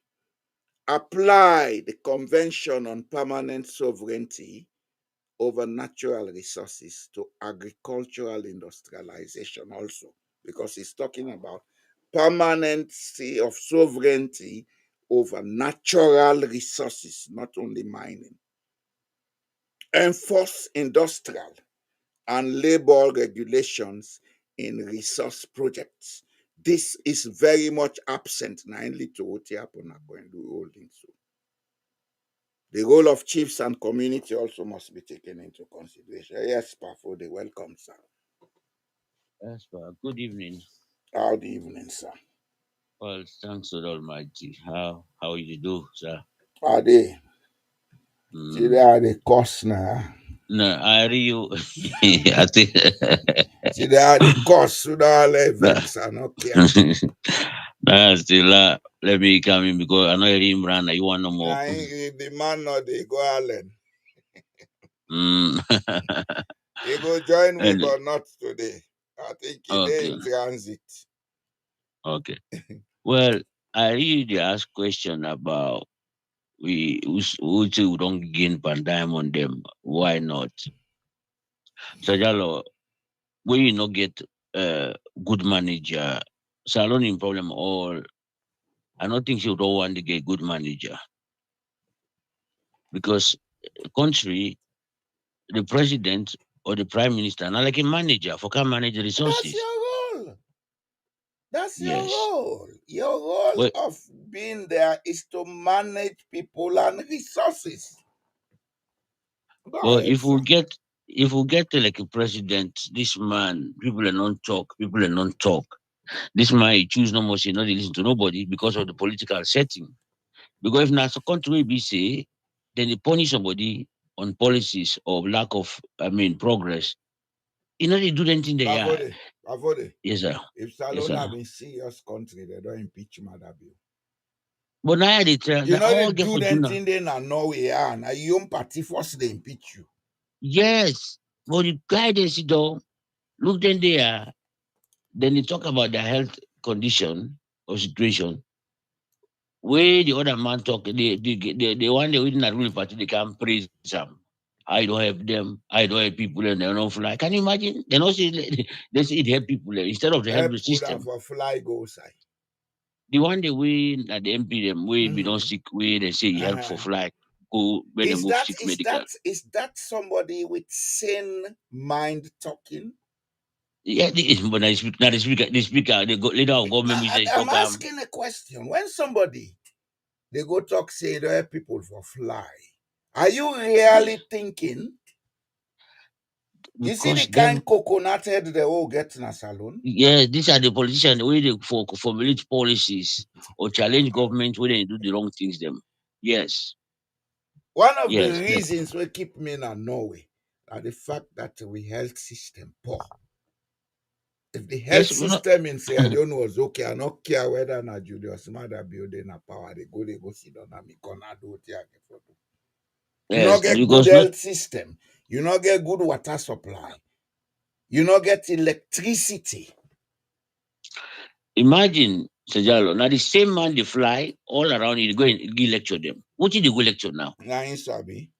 S3: apply the Convention on Permanent Sovereignty over Natural Resources to agricultural industrialization also, because it's talking about permanency of sovereignty over natural resources, not only mining. Enforce industrial and labor regulations in resource projects. This is very much absent, mainly to what happened at Holdings. The role of chiefs and community also must be taken into consideration. Yes, Pafo, the welcome, sir.
S4: Yes, sir. Good evening.
S3: Good evening, sir.
S4: Well, thanks to the Almighty. How you do, sir?
S3: Are they? See, they are the cost now.
S4: No, I you. I think.
S3: See, they are the cost to all
S4: Nah.
S3: events. I don't care.
S4: Nah, still, let me come in because I know him run. You want no more.
S3: Now, the man not they go Allen.
S4: Mm.
S3: He go join we,
S4: And-
S3: but not today. I think he there
S4: okay,
S3: in transit.
S4: okay. Well, I really ask question about who say we don't gain pandime on them. Why not? Sajalo, when you not get good manager, Salon in problem all. I don't think you don't want to get good manager because country, the president or the prime minister, not like a manager for can manage the
S3: That's
S4: resources.
S3: your role. That's your
S4: Yes.
S3: role. Your role
S4: Well,
S3: of being there is to manage people and resources. Go
S4: well,
S3: ahead, sir.
S4: if we get like a president, this man, people are not talk, people are not talk. This man he choose no more, say not dey listen to nobody because of the political setting. Because if not a country be say, then they punish somebody on policies of lack of, progress. You know they do anything they are.
S3: Bavode, Bavode.
S4: Yes, sir.
S3: If
S4: Yes,
S3: Salone
S4: sir.
S3: have been serious country, they don't impeach Madabi.
S4: But now they try
S3: You
S4: that
S3: know they
S4: all get
S3: do
S4: for do
S3: them
S4: now.
S3: thing they na Norway and a young party force they impeach you.
S4: Yes. But the guy they sit down, look then they are, then they talk about their health condition or situation. Where the other man talk, the one they within that ruling party, they can praise him. I don't help them. I don't help people and they don't fly. Can you imagine? They don't say they say it help people instead of to help
S3: Help
S4: the
S3: put them
S4: system.
S3: for fly go side.
S4: The one they win at the MP them way be don't
S3: Mm-hmm.
S4: sick way they say he help for
S3: Uh-huh.
S4: fly go where them
S3: Is
S4: go
S3: that
S4: seek
S3: is
S4: medical.
S3: that is that somebody with sane mind talking?
S4: Yeah, but now the speaker, the leader of government which they
S3: I'm
S4: talk
S3: asking a question. When somebody they go talk say they help people for fly, are you
S4: yes
S3: really thinking? You see the
S4: because them
S3: kind coconut head they all get in a salon?
S4: yes these are the politicians the way they for formulate policies or challenge government when they do the wrong things them. Yes,
S3: One of the
S4: yes, them.
S3: reasons we keep me in Norway are the fact that we health system poor. If the health
S4: Yes, we not,
S3: system in Sierra Leone was okay, I don't care whether na Julius Mother building a power, they go sit down and me corner do what for do. You not
S4: yes
S3: get good
S4: because not
S3: health system, you not get good water supply, you not get electricity.
S4: imagine Sejalo. Now the same man they fly all around you go and give lecture them. What did they go lecture now?
S3: Na in Sabi.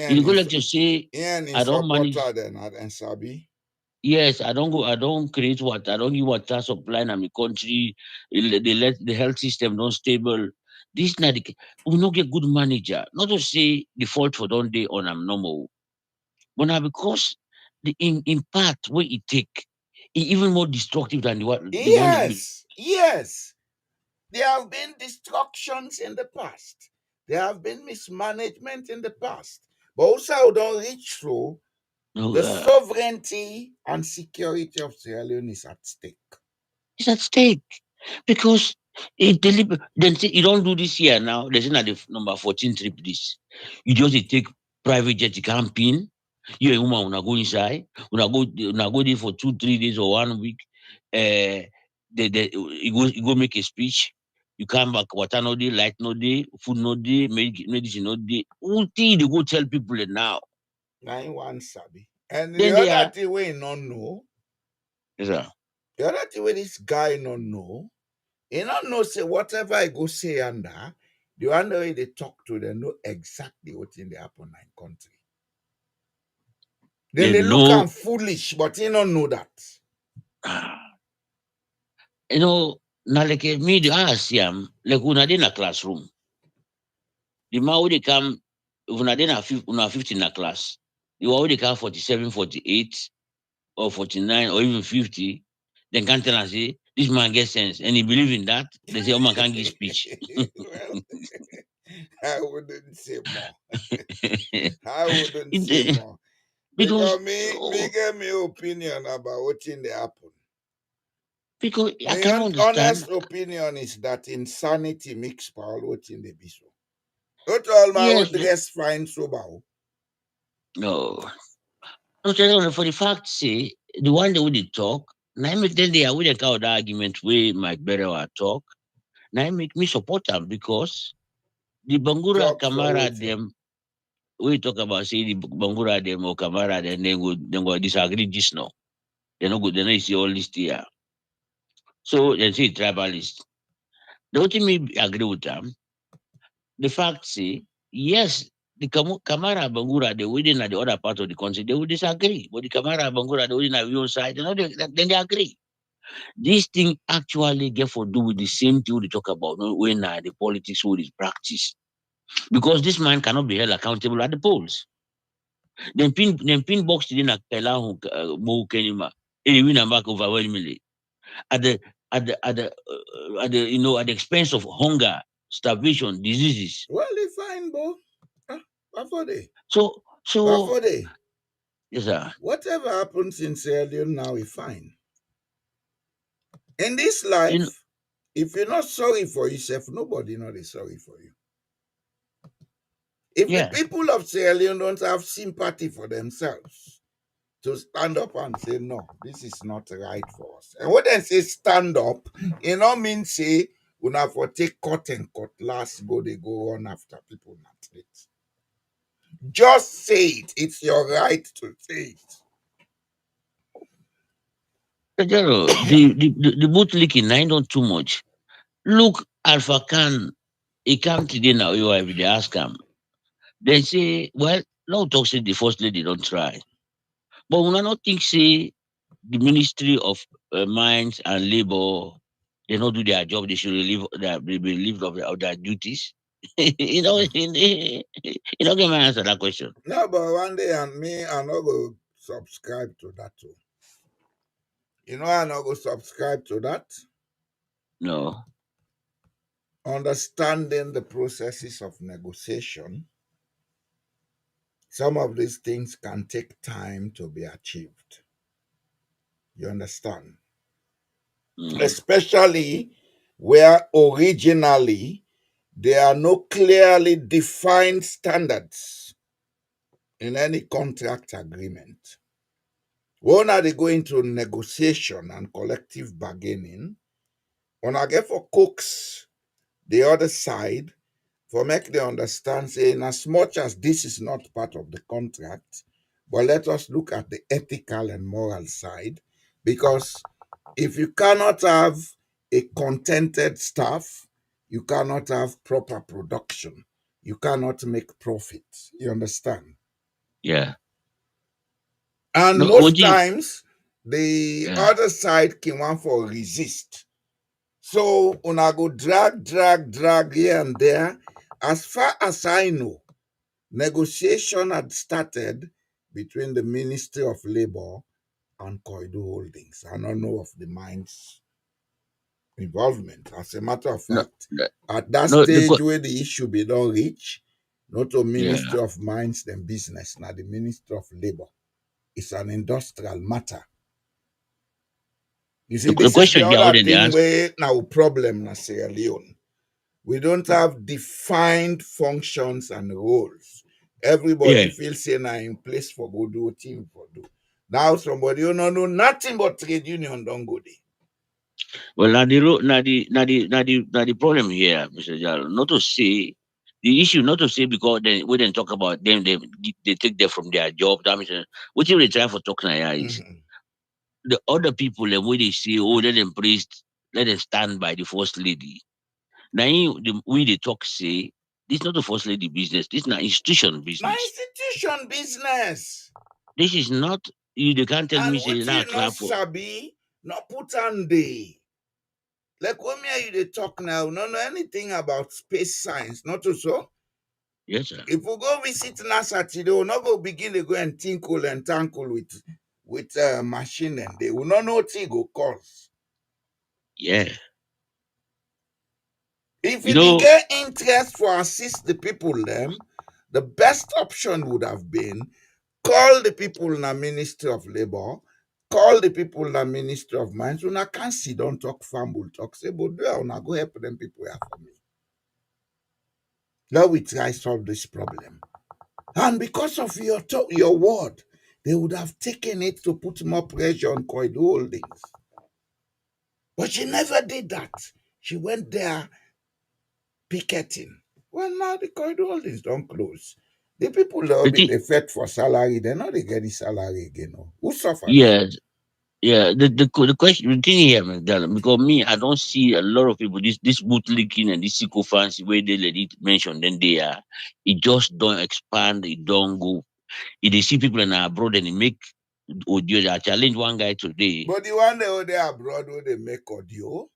S4: You go lecture say
S3: Ian in
S4: I don't
S3: supporter
S4: manage.
S3: then and Sabi.
S4: Yes, I don't go. I don't create what I don't give water supply in my country. They let the health system don't stable. This not the we not get good manager. Not to say the fault for don't day on I'm normal, but now because the in part where it take even more destructive than the one they do.
S3: Yes, yes. There have been destructions in the past. There have been mismanagement in the past. But also don't reach through
S4: No,
S3: the sovereignty and security of Sierra Leone is at stake.
S4: it's at stake because it then say you don't do this year now. They say na the number 14 trip this. You just dey take private jet camping. You and woman una go inside, una go there for 2 3 days or 1 week. You go make a speech. You come back, water no day, light no day, food no day, medicine no day. Who think you go tell people it now?
S3: Nine one sabi. And the
S4: Then they
S3: other
S4: are
S3: thing we not know,
S4: yes, sir.
S3: the other thing where this guy not know, he not know say whatever I go say under, the one way they talk to them know exactly what in the happen in country. Then
S4: They
S3: they look
S4: know.
S3: and foolish, but he don't know that.
S4: You know, na like me, the I see like una dey in a classroom. The man wey dey come, if una dey una 50 in a class, the one wey dey come 47, 48, or 49, or even 50, then can tell am say this man get sense, and he believe in that. They say, "Oh man can't give speech."
S3: Well, I wouldn't say more. I wouldn't say
S4: It,
S3: more.
S4: because
S3: Because me
S4: oh,
S3: get me opinion about what in the happen.
S4: because I
S3: My
S4: cannot understand.
S3: honest opinion is that insanity mix power what in the biso. Not all my
S4: Yes,
S3: old dress fine sober.
S4: no, no. Tell you, for the fact say the one that we dey talk, now make them they are with the kind of that argument where my better talk. Now make me support them because the Bangura
S3: Talk for
S4: Kamara
S3: waiting.
S4: them we talk about say the Bangura them or Kamara then they go disagree this now. They no go they no see all this here. So they say tribalist. The ultimate agree with them. The fact say, yes, the Kamara Bangura, the within at the other part of the country, they will disagree. But the Kamara Bangura, the within at your side, then they agree. This thing actually get for do with the same thing we talk about when the politics will is practice. Because this man cannot be held accountable at the polls. Then pin box in a Kela Mo Kenima. He win and back overwhelmingly. At the at the expense of hunger, starvation, diseases.
S3: Well, they fine, bo. What for they?
S4: So
S3: What for they?
S4: yes, sir.
S3: Whatever happens in Sierra Leone now is fine. In this
S4: You know,
S3: life, if you're not sorry for yourself, nobody not is sorry for you. If the
S4: yeah.
S3: people of Sierra Leone don't have sympathy for themselves to stand up and say, no, this is not right for us. And when they say stand up, it not mean say, we have to take cut and cutlass, they go on after people not it. Just say it. It's your right to say it.
S4: Jaro, the boot leaking, I don't too much. Look, Alpha Khan, he come today now, you have they ask him. They say, well, no talk say the first lady don't try. But when I not think say the Ministry of Mines and Labor, they not do their job, they should be relieved of their duties. You know, get my answer that question.
S3: No, but one day and me, I not go subscribe to that too. You know, I not go subscribe to that.
S4: No.
S3: Understanding the processes of negotiation, some of these things can take time to be achieved. You understand?
S4: Mm.
S3: Especially where originally there are no clearly defined standards in any contract agreement. When are they going to negotiation and collective bargaining? When I get for cooks the other side for make them understand saying as much as this is not part of the contract, but let us look at the ethical and moral side, because if you cannot have a contented staff, you cannot have proper production, you cannot make profit. You understand?
S4: Yeah.
S3: And
S4: No, what
S3: most
S4: do you,
S3: times the
S4: yeah.
S3: other side can want for resist. So una go drag here and there. As far as I know, negotiation had started between the Ministry of Labor and Koidu Holdings. I don't know of the mines involvement. As a matter of
S4: No,
S3: fact, at that
S4: no,
S3: stage where the issue be don't reach, not to
S4: yeah.
S3: Ministry of Mines then business, now the Ministry of Labor. It's an industrial matter. You see,
S4: The
S3: this is the
S4: question there
S3: other
S4: wouldn't they
S3: thing
S4: ask.
S3: where now problem na Sierra Leone. We don't have defined functions and roles. Everybody
S4: Yeah.
S3: feels say now in place for go do team for do. Now somebody who no know nothing but trade union don't go there.
S4: Well, now the problem here, Mr. Jalo, not to say the issue, not to say because they we didn't talk about them, they take them from their job. That means what you try for talking here is
S3: Mhm.
S4: the other people the way they say, oh, let them praise, let them stand by the first lady. Now the way they talk say this not the first lady business, this is not institution
S3: Now
S4: business.
S3: institution business.
S4: This is not you they can't tell me
S3: And
S4: say
S3: what
S4: that
S3: you not
S4: clap for
S3: sabi, not put on day. Like when me and you they talk now, no know anything about space science, not to so.
S4: yes, sir.
S3: If we go visit NASA today, we'll not go begin to go and tinkle and tankle with machine and they will not know what it go cause.
S4: Yeah.
S3: If
S4: You
S3: you be
S4: know,
S3: get interest for assist the people them, the best option would have been call the people in the Ministry of Labor, call the people in the Ministry of Mines. Una can't see, don't talk farm, will talk. Say, but do una go help them people here for me. Now we try solve this problem. And because of your word, they would have taken it to put more pressure on Koidu Holdings. But she never did that. She went there picketing. Well, now the Koidu Holdings don't close. The people that
S4: the
S3: have been
S4: thing,
S3: they fed for salary, they're not they get the salary again. Oh. Who suffers?
S4: yes, Yeah, the question, the thing here, McDonald, because me, I don't see a lot of people this bootlicking and this sycophants where they let it mention. Then they are, it just don't expand, it don't go. If they see people in abroad and they make audio. I challenge one guy today.
S3: But the one they abroad where they make audio,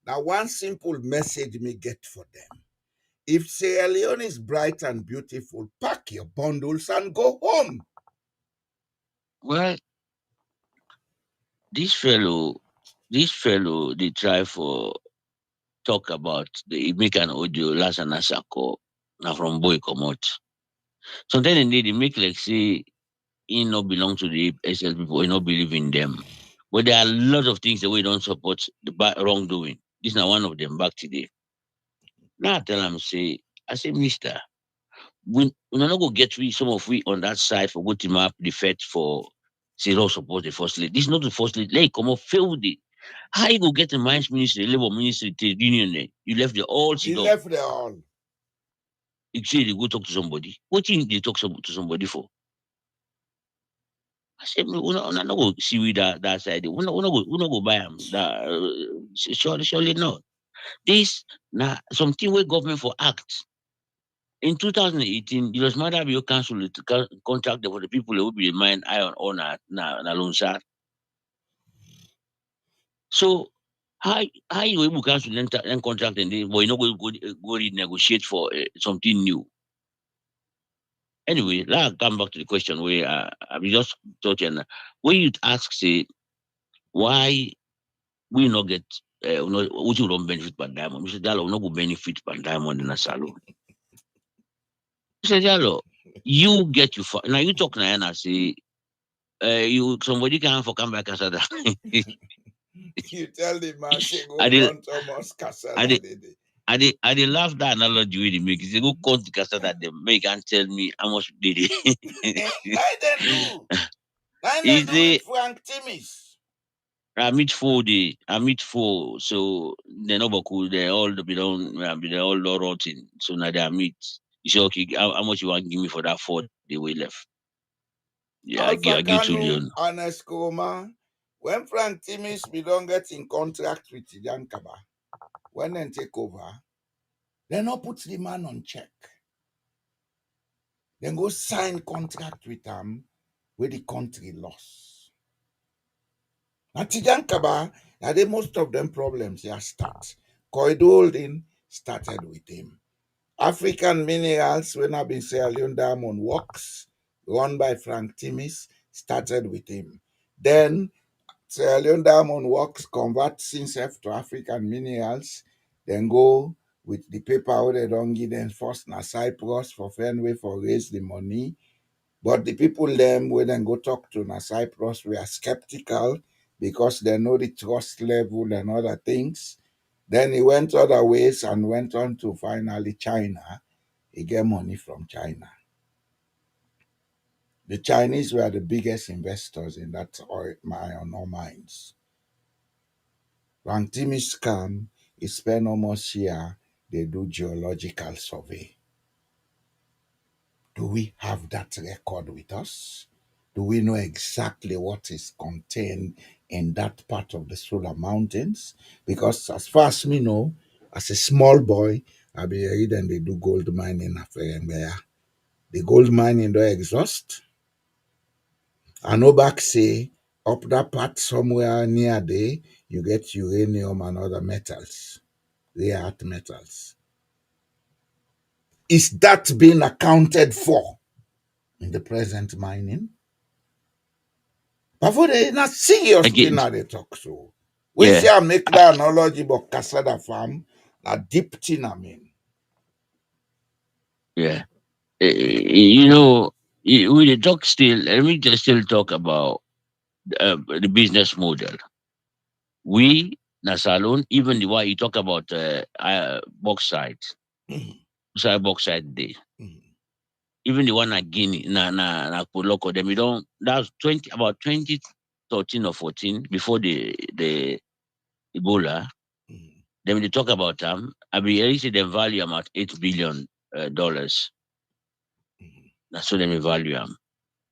S3: now one simple message me get for them. If Sierra Leone is bright and beautiful, pack your bundles and go home.
S4: Well, this fellow, this fellow, they try for talk about the make an audio last and asako now from boy come out. Sometimes they make like say he not belong to the SL people, he not believe in them. But there are a lot of things that we don't support the wrongdoing. This is not one of them back today. Now I tell him say, I say, Mister, we not go get we some of we on that side for good team up the fed for zero support the first lady. This is not the first lady. Like come up fail the how you go get the mines ministry, labor ministry, trade union there? You left the all sit
S3: He
S4: down.
S3: left the all.
S4: You say they go talk to somebody. What thing they talk to somebody for? I said, we not go see we that side. We not go buy them. That surely not. This now something where government for act. In 2018, the Los Madabio Council contract for the people who will be the mine iron ore na loan side. So how you able council then contract and then but you know go negotiate for something new. Anyway, let I come back to the question where I be just talking. When you ask say why we not get what you don't benefit by diamond, Mr. Jallo no go benefit by diamond in a salon. Mr. Jallo, you get you now you talk now and I say you somebody can for come back and say that.
S3: You tell the man, say, go
S4: I did
S3: run Thomas
S4: I
S3: Casada,
S4: did
S3: did
S4: I did laugh that analogy with the make. He say go call the castle that they make and tell me how much did it.
S3: I then do. I
S4: He
S3: then do with
S4: say
S3: Frank Timmis.
S4: I meet four, so they no cool. They all be done. They all rotten. So now they meet. You say okay, how much you want to give me for that 4 day we left? Yeah,
S3: Alpha
S4: I give
S3: Kanu
S4: 2 million.
S3: and Escoma, when Frank Timmis we don't get in contract with Yankaba, when they take over, they not put the man on check. Then go sign contract with them where the country lost. And Tijankaba, now they most of them problems here start. Corridor holding started with him. African Minerals, when I've been Sierra Leone Diamond Works, run by Frank Timmis, started with him. Then Sierra Leone Diamond Works converts himself to African Minerals, then go with the paper where they don't give them first na Cyprus for Fenway for raise the money. But the people them when then go talk to na Cyprus we are skeptical because they know the trust level and other things. Then he went other ways and went on to finally China. He get money from China. The Chinese were the biggest investors in that iron ore mines. Frank Timmy scam, he spent almost here, they do geological survey. Do we have that record with us? Do we know exactly what is contained in that part of the Solar Mountains? Because as far as me know, as a small boy, I be reading they do gold mining after there. The gold mining don't exhaust. I know back say up that part somewhere near there, you get uranium and other metals, rare earth metals. Is that being accounted for in the present mining? But for they not seriously
S4: Again,
S3: now they talk so. We
S4: yeah,
S3: see I make that analogy about Casada farm, a deep thing I mean.
S4: yeah. You know, we dey talk still. Let me just still talk about the business model. We na salon, even the way you talk about bauxite, sorry, bauxite day. Even the one at Guinea, na Koloko, them we don't. That's 2013 or 14 before the Ebola. Then they talk about them. I be really see them value them at $8 billion. That's what them value them.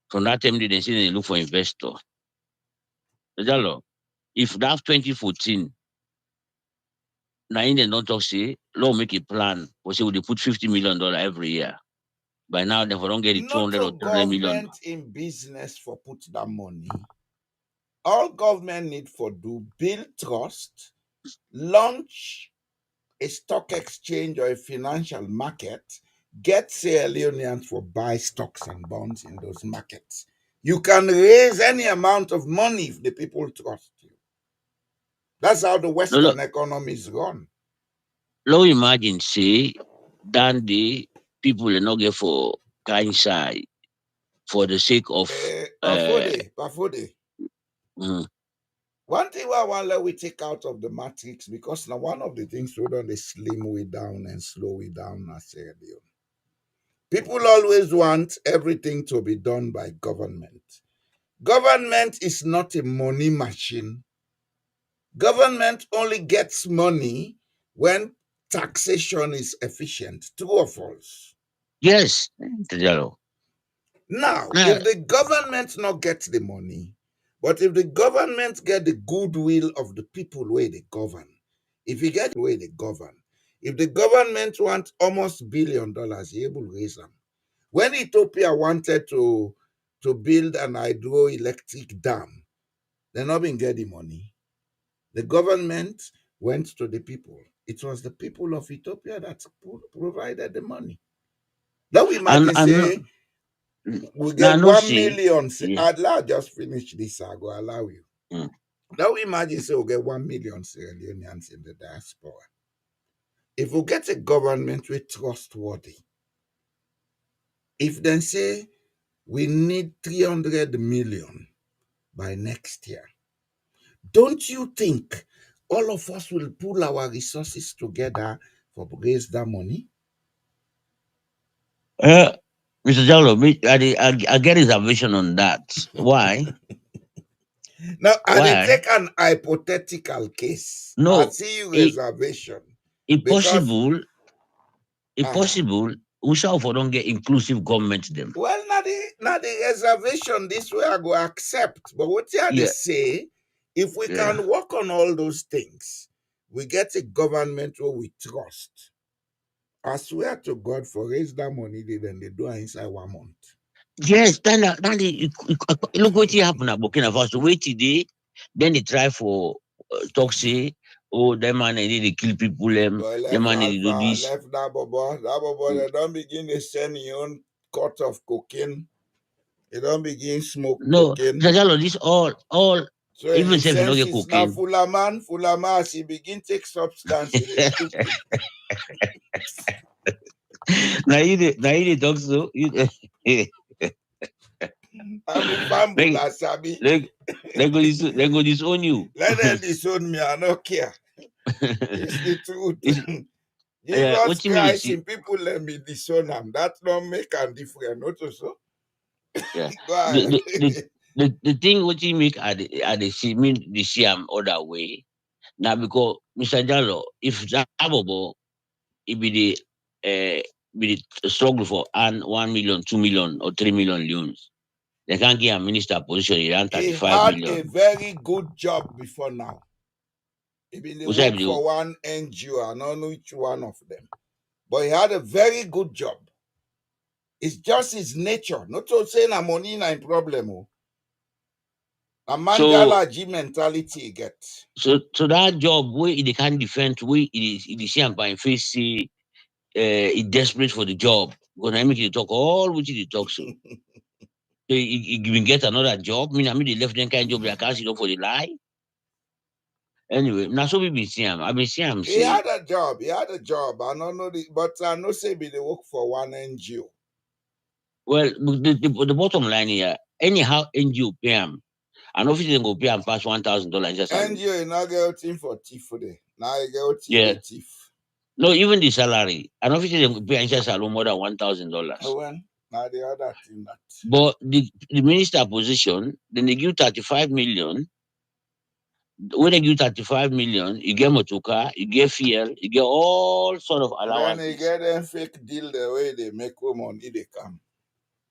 S4: From that time, they say they look for investor. Jalo, if that 2014, now Indian don't talk say, law make a plan, or say, would they put $50 million every year? By now, they don't get it
S3: Not
S4: 200
S3: a
S4: or 300 million.
S3: government in business for put that money. All government need for do build trust, launch a stock exchange or a financial market, get Sierra Leoneans for buy stocks and bonds in those markets. You can raise any amount of money if the people trust you. That's how the
S4: No, no,
S3: Western economy is run.
S4: low imagine, say, than the people they not get for kind side for the sake of, uh,
S3: Bafode.
S4: mm,
S3: One thing I want let we take out of the matrix because now one of the things we done is slim way down and slow way down as Sierra Leone. People always want everything to be done by government. Government is not a money machine. Government only gets money when taxation is efficient. True or false?
S4: yes, Jalo.
S3: Now,
S4: Now,
S3: if the government not get the money, but if the government get the goodwill of the people where they govern, if you get where they govern, if the government want almost $1 billion, you able to raise them. When Ethiopia wanted to build an hydroelectric dam, they not been getting money. The government went to the people. It was the people of Ethiopia that provided the money. Now we imagine
S4: and
S3: say we
S4: now
S3: get
S4: no
S3: 1
S4: see,
S3: million. Say,
S4: yeah,
S3: I'd allow just finish this. I go allow you.
S4: mm.
S3: Now we imagine say we get 1 million Sierra Leoneans in the diaspora. If we get a government with trustworthy, if they say we need 300 million by next year, don't you think all of us will pool our resources together for raise that money?
S4: uh, Mr. Jalo, I get his observation on that. Why?
S3: Now, I dey
S4: Why?
S3: take an hypothetical case. I
S4: No,
S3: see you
S4: it,
S3: reservation because
S4: impossible,
S3: uh,
S4: impossible. We shall for don't get inclusive government them.
S3: well, na the reservation this way I go accept. But what you they
S4: Yeah,
S3: say, if we
S4: yeah.
S3: can work on all those things, we get a government where we trust. I swear to God, for raise that money, then they do it inside 1 month.
S4: Yes, then look what happened at Burkina Faso. Wait today, then they try for talk say, oh, them man they need to kill people,
S3: Boy,
S4: them
S3: left
S4: man they do
S3: Alpha,
S4: this.
S3: left that bobo. That bobo,
S4: Mm.
S3: they don't begin to send your own cut of cocaine. They don't begin smoke
S4: No,
S3: cocaine.
S4: Jalo, this all,
S3: So
S4: even
S3: in
S4: if you not get
S3: senses now
S4: cocaine.
S3: Fulama as he begin take substance, they stupid.
S4: Now you dey talk so.
S3: I'm a fumble,
S4: They,
S3: Sabi.
S4: they, they go disown you.
S3: Let them disown me, I don't care. It's the truth.
S4: It's,
S3: Jesus
S4: what you mean?
S3: Christ, in people let me disown them. That don't make a difference. Not so.
S4: Yeah.
S3: Go
S4: The
S3: ahead.
S4: the the the thing what you make at the see mean the see other way. Now because Mr. Jallo, if that Abobo it be the struggle for earn 1 million, 2 million or 3 million loans. They can't get a minister position around
S3: He
S4: 35
S3: had a
S4: million.
S3: very good job before now. He been dey
S4: What's that
S3: work
S4: do?
S3: for one NGO. I don't know which one of them. But he had a very good job. It's just his nature. Not to say na money na him problem. Oh. A
S4: So
S3: Mangala G mentality he get.
S4: so that job where they can't defend where it is here by face say it desperate for the job. Because I make it talk all which they talk so. So he can get another job. I mean they left them kind of job they can't sit up for the lie. Anyway, now so we be see him. I been see him
S3: He
S4: say,
S3: had a job. He had a job. I don't know, but I know say be they work for one NGO.
S4: well, the bottom line here, anyhow NGO pay him. And obviously they go pay him past $1,000 just alone.
S3: NGO is not get thing for thief for day. Now you get thing
S4: Yeah.
S3: they thief.
S4: No, even the salary. And obviously they go pay him just alone more than $1,000.
S3: Well, now the other thing that.
S4: But the minister position, then they give 35 million. When they give 35 million, you get motoka, you get fuel, you get all sort of
S3: Then you
S4: allowances.
S3: get them fake deal the way they make money they come.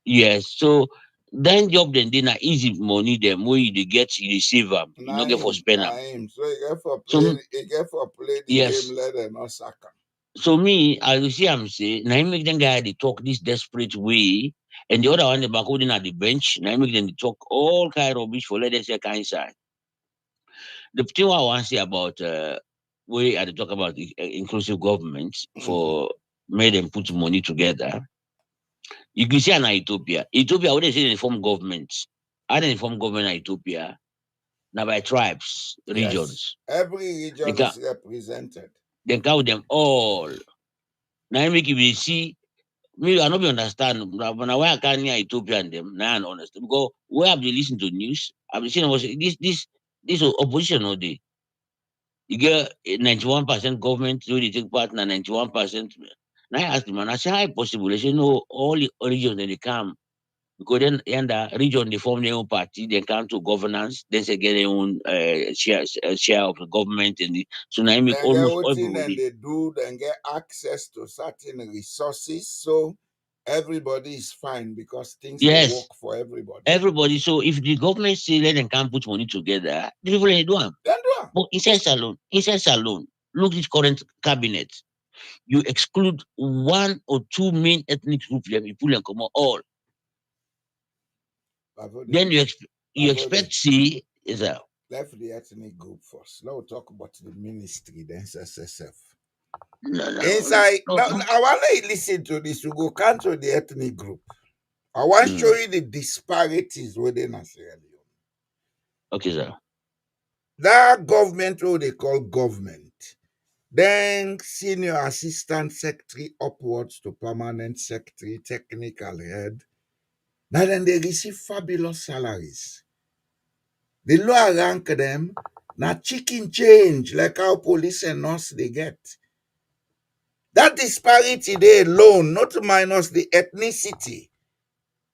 S4: Yes. So then job then dey na easy money them where you dey get you dey save am, you no get for
S3: Naim,
S4: spend am.
S3: Naim. So
S4: So
S3: play the game,
S4: yes,
S3: let them not sack 'em.
S4: so me I go see am say na him make them guy dey talk this desperate way, and the other one the back holding at the bench. Na him make them dey talk all kind rubbish for let them say kind side. The thing what I want to say about way I dey talk about the, inclusive government
S3: Mhm.
S4: for make them put money together. You can see an Ethiopia. Ethiopia, what they say they form government. How they form government in Ethiopia? Now by tribes,
S3: Yes,
S4: regions.
S3: every
S4: They
S3: region
S4: can
S3: is represented.
S4: they count them all. Now make you see me, I not be understand. Now why I can't hear Ethiopia and them, now I don't understand. Because where have they listened to news? I've been seeing was this opposition all day. You get 91% government, so they take part in 91%. Now I ask them, and I say, how it possible? They say, no, all the regions that they come. Because then in the region they form their own party, they come to governance, then they get their own share of the government, and so now I make
S3: Then get
S4: almost
S3: voting and
S4: everybody.
S3: they do, then get access to certain resources. So everybody is fine because things they
S4: Yes,
S3: work for everybody.
S4: everybody. So if the government say let them come put money together, the people they do them.
S3: Then do 'em.
S4: But inside salon, look this current cabinet. You exclude one or two main ethnic groups, them you pull them come out all.
S3: Bavode,
S4: Then you
S3: Bavode.
S4: expect see is a
S3: Left the ethnic group first. Now we'll talk about the ministry, then SSF.
S4: no no
S3: Inside,
S4: no
S3: now,
S4: no.
S3: I want to listen to this. We go cancel the ethnic group. I want to show
S4: Mm.
S3: you the disparities within Sierra Leone.
S4: Okay, sir.
S3: That government, what they call government, then senior assistant secretary upwards to permanent secretary, technical head. Now then they receive fabulous salaries. The lower rank them, now chicken change, like how police and nurse they get. That disparity they alone, not to minus the ethnicity.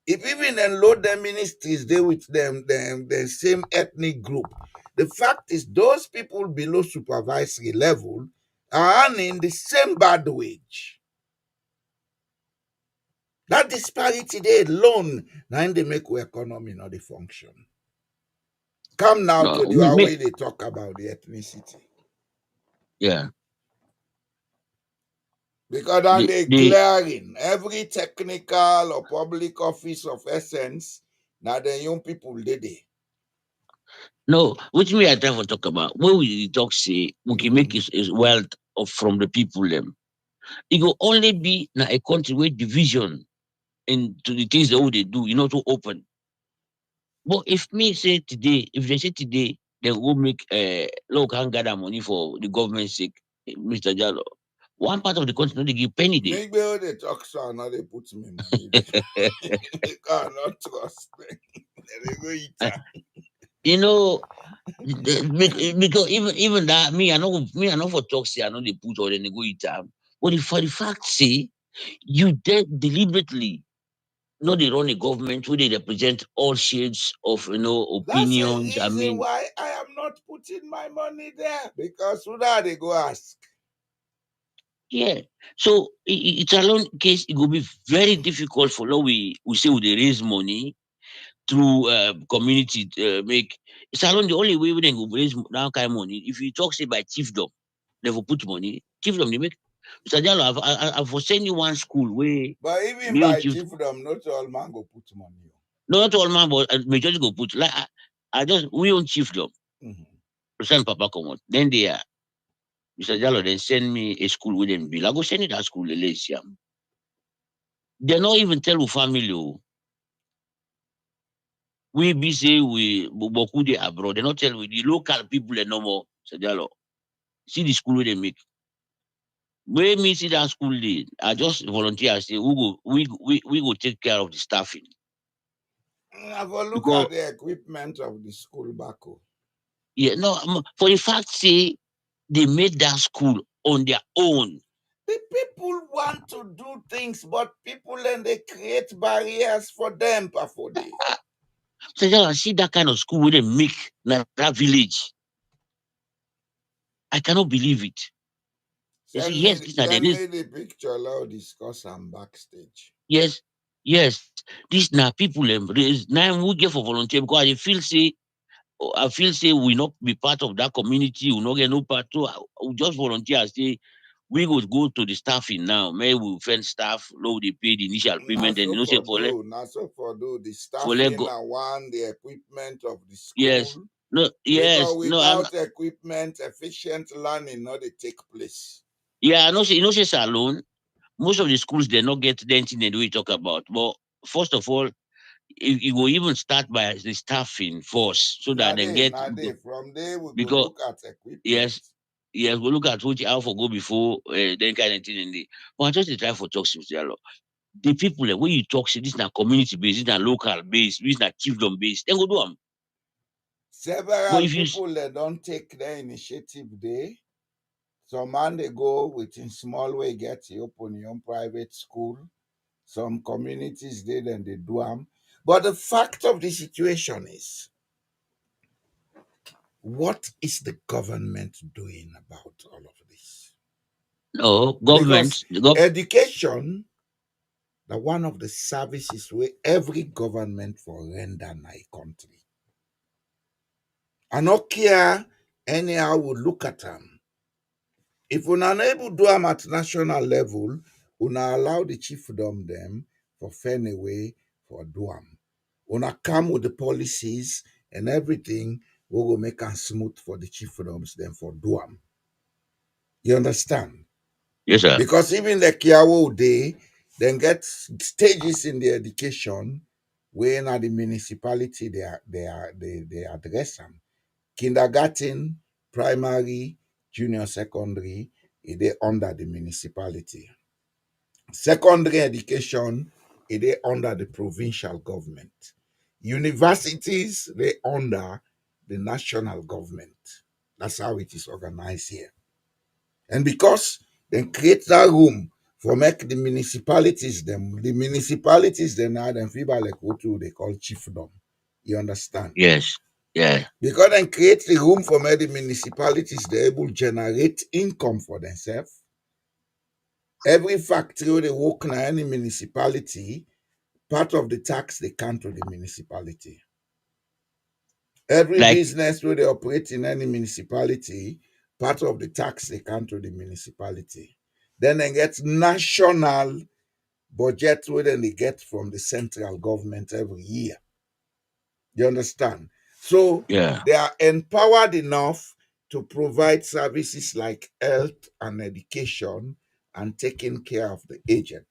S3: If even enload their ministries, they with them the same ethnic group. The fact is, those people below supervisory level are earning the same bad wage. That disparity they alone, now they make our economy not the function. Come now
S4: No,
S3: to the way they talk about the ethnicity.
S4: yeah.
S3: Because then they
S4: The
S3: glaring every technical or public office of essence. Now the young people did it.
S4: no, which me I try to talk about. When we talk say we can make
S3: Mhm.
S4: his wealth of from the people them. It will only be na a country where division into the things that what they do, to open. But if me say today, if they say today they will make look can gather money for the government's sake, Mr. Jallo. One part of the country no they give penny day.
S3: Maybe all they talk so now they put me money there. They cannot trust me. They go eat
S4: Uh,
S3: am.
S4: you know, because even that me I know for talk say I know they put or then they go eat am. But if for the fact say you deliberately not they run a government where they represent all shades of
S3: That's a
S4: opinions. I
S3: reason
S4: mean,
S3: why I am not putting my money there. Because who that they go ask?
S4: yeah. So it's a long case. It will be very difficult for now. We say we dey raise money through community make it's alone the only way we then go raise that kind of money. If you talk say by chiefdom, they will put money. Chiefdom they make. Mr. Jallo, I've for send you one school where
S3: But even
S4: the own
S3: by
S4: chief,
S3: chiefdom, not all man go put money.
S4: no, not all man, but majority go put. Like I just we own chiefdom.
S3: Mhm.
S4: Send Papa come out. Then they are Mr. Jallo then send me a school with them bill. I go send it that school. They not even tell you family. Oh. We be say we boku dey abroad. They not tell we the local people no more. Mr. Jallo. See the school where they make. When me see that school day, I just volunteer. I say we go take care of the staffing
S3: I will look
S4: because
S3: at the equipment of the school back home.
S4: yeah no for the fact say they made that school on their own.
S3: The people want to do things, but people and they create barriers for them, Pafode.
S4: So I see that kind of school where they make that village. I cannot believe it. They say yes, these are the
S3: Send
S4: days.
S3: me the picture, I'll discuss them backstage.
S4: Yes. Yes, this now people raise now we get for volunteer because I feel say we not be part of that community, we not get no part to we just volunteer and say we would go to the staffing now. Maybe we find staff, low they pay the initial
S3: Now
S4: payment, and
S3: so
S4: you know say
S3: for do, now so for do the
S4: for let
S3: staffing
S4: go.
S3: and one the equipment of the
S4: Yes.
S3: school.
S4: No,
S3: Because
S4: yes, no,
S3: without equipment, efficient learning not they take place.
S4: yeah, I know say salon. Most of the schools they not get the anything they do we talk about. But first of all, it will even start by the staffing force so that they get
S3: Now they from there we go
S4: because
S3: look at equipment.
S4: yes, yes, we look at which how for go before then kind of thing in the but I just dey try for talk to Yalo. The people when you talk say this na community based, this na local based, this na chiefdom based, then go do them. But
S3: Several
S4: if you
S3: people they don't take their initiative there. Some man they go within small way get you open your own private school. Some communities they then they do them. But the fact of the situation is, what is the government doing about all of this?
S4: no
S3: Because
S4: government,
S3: education, the one of the services where every government for render in a country. I not care anyhow we look at them. If we are able to do them at national level, we allow the chiefdom them for fair away for do them. We come with the policies and everything, we will make them smooth for the chiefdoms them for do them. You understand?
S4: yes sir,
S3: Because even the Kiawo day, then get stages in the education where now the municipality they address them. Kindergarten, primary, junior secondary, they under the municipality. Secondary education, they under the provincial government. Universities, they under the national government. That's how it is organized here. And because they create that room for make the municipalities them now them feel like what they call chiefdom. You understand?
S4: yes, yeah,
S3: Because they create the room for make the municipalities they able to generate income for themselves. Every factory where they work in any municipality, part of the tax they come to the municipality. Every
S4: like
S3: business where they operate in any municipality, part of the tax they come to the municipality. Then they get national budget where then they get from the central government every year. You understand? So
S4: yeah.
S3: they are empowered enough to provide services like health and education and taking care of the aged.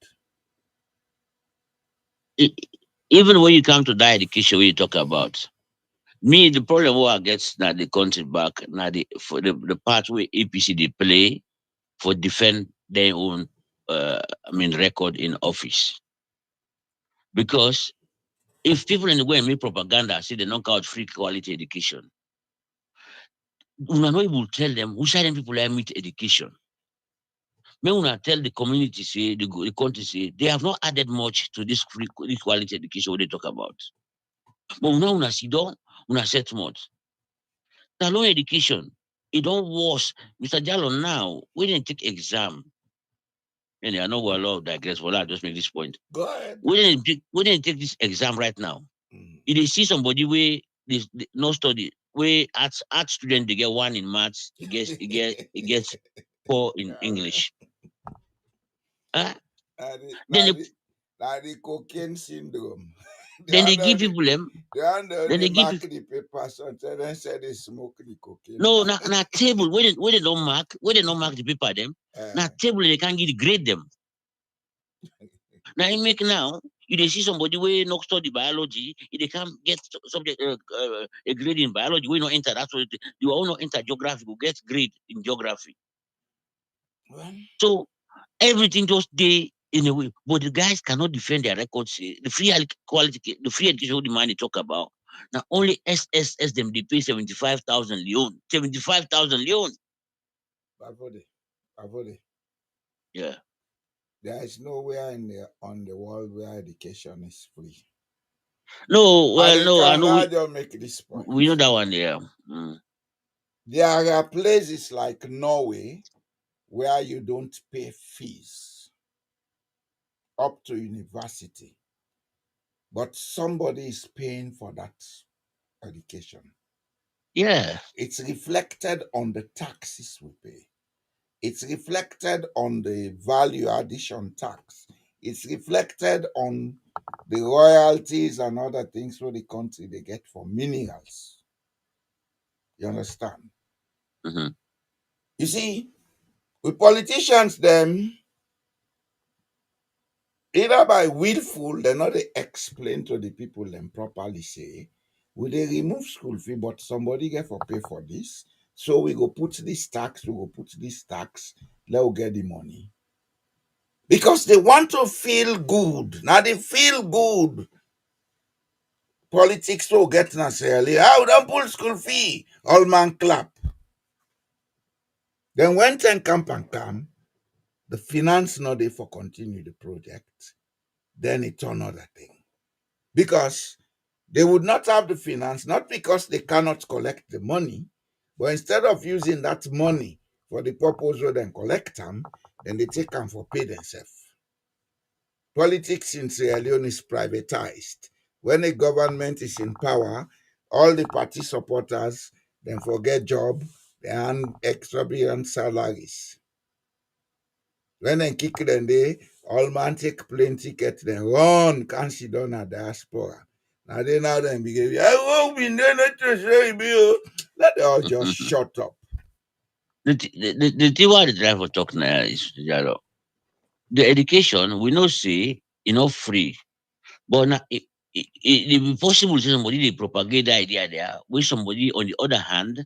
S4: E- Even when you come to that education we talk about, me the problem what I get now the country back now the part where APC they play for defend their own record in office. Because if people in the way make propaganda say they knock out free quality education, una no able tell them who side them people like meet education. May una tell the community say the country say they have not added much to this quality education what they talk about. But now una sit down, una set much. Now education, it don't worse. Mr. Jallo now, we didn't take exam. And I know we're a lot of digress, but I'll just make this point.
S3: Go ahead.
S4: We didn't take this exam right now.
S3: Mm.
S4: If they see somebody where they no study, where art student they get one in maths, it gets four in English. Uh,
S3: Now the,
S4: then
S3: now
S4: they,
S3: the, now the cocaine syndrome. they
S4: then they
S3: under
S4: give
S3: the
S4: people them.
S3: they under
S4: Then
S3: the
S4: they give
S3: mark
S4: people
S3: the papers until then say they smoke the cocaine.
S4: no na table where they don't mark the paper them.
S3: Eh,
S4: Na table they can't get grade them. Now you make now you they see somebody where not study biology, if they can't get subject a grade in biology, we not enter that's what you will not enter geography, will get grade in geography.
S3: well,
S4: So everything just they in a way, but the guys cannot defend their records. The the free education what the money talk about. Now only SSS them they pay 75,000 leon, 75,000 leon.
S3: Bavode, Bavode.
S4: Yeah.
S3: There is nowhere in the on the world where education is free.
S4: No,
S3: And
S4: well,
S3: they
S4: no, I
S3: can
S4: know
S3: rather make this
S4: we know
S3: point.
S4: that one. Yeah. Mm.
S3: There are places like Norway where you don't pay fees up to university. but somebody is paying for that education.
S4: Yeah.
S3: It's reflected on the taxes we pay. It's reflected on the value addition tax. It's reflected on the royalties and other things where the country they get for minerals. You understand?
S4: Hmm.
S3: You see, with politicians, them either by willful, they not they explain to the people them properly say, will they remove school fee, but somebody get for pay for this. So we go put this tax, we go put this tax, let we get the money. Because they want to feel good. Now they feel good. Politics so get necessarily. How don't pull school fee? All man clap. Then when ten camp and come, the finance not there for continue the project. Then it's another thing. Because they would not have the finance, not because they cannot collect the money, but instead of using that money for the purpose where they collect them, then they take them for pay themselves. Politics in Sierra Leone is privatized. When a government is in power, all the party supporters then forget job, they earn exorbitant salaries. When they kick them day, all man take plane ticket, then run, can't see down a diaspora. Now they now then begin, I won't be there not to say me. Let they all just shut up.
S4: The thing why the driver talk now is, the education we not say enough free, but now it be possible to somebody they propagate the idea there, where somebody on the other hand,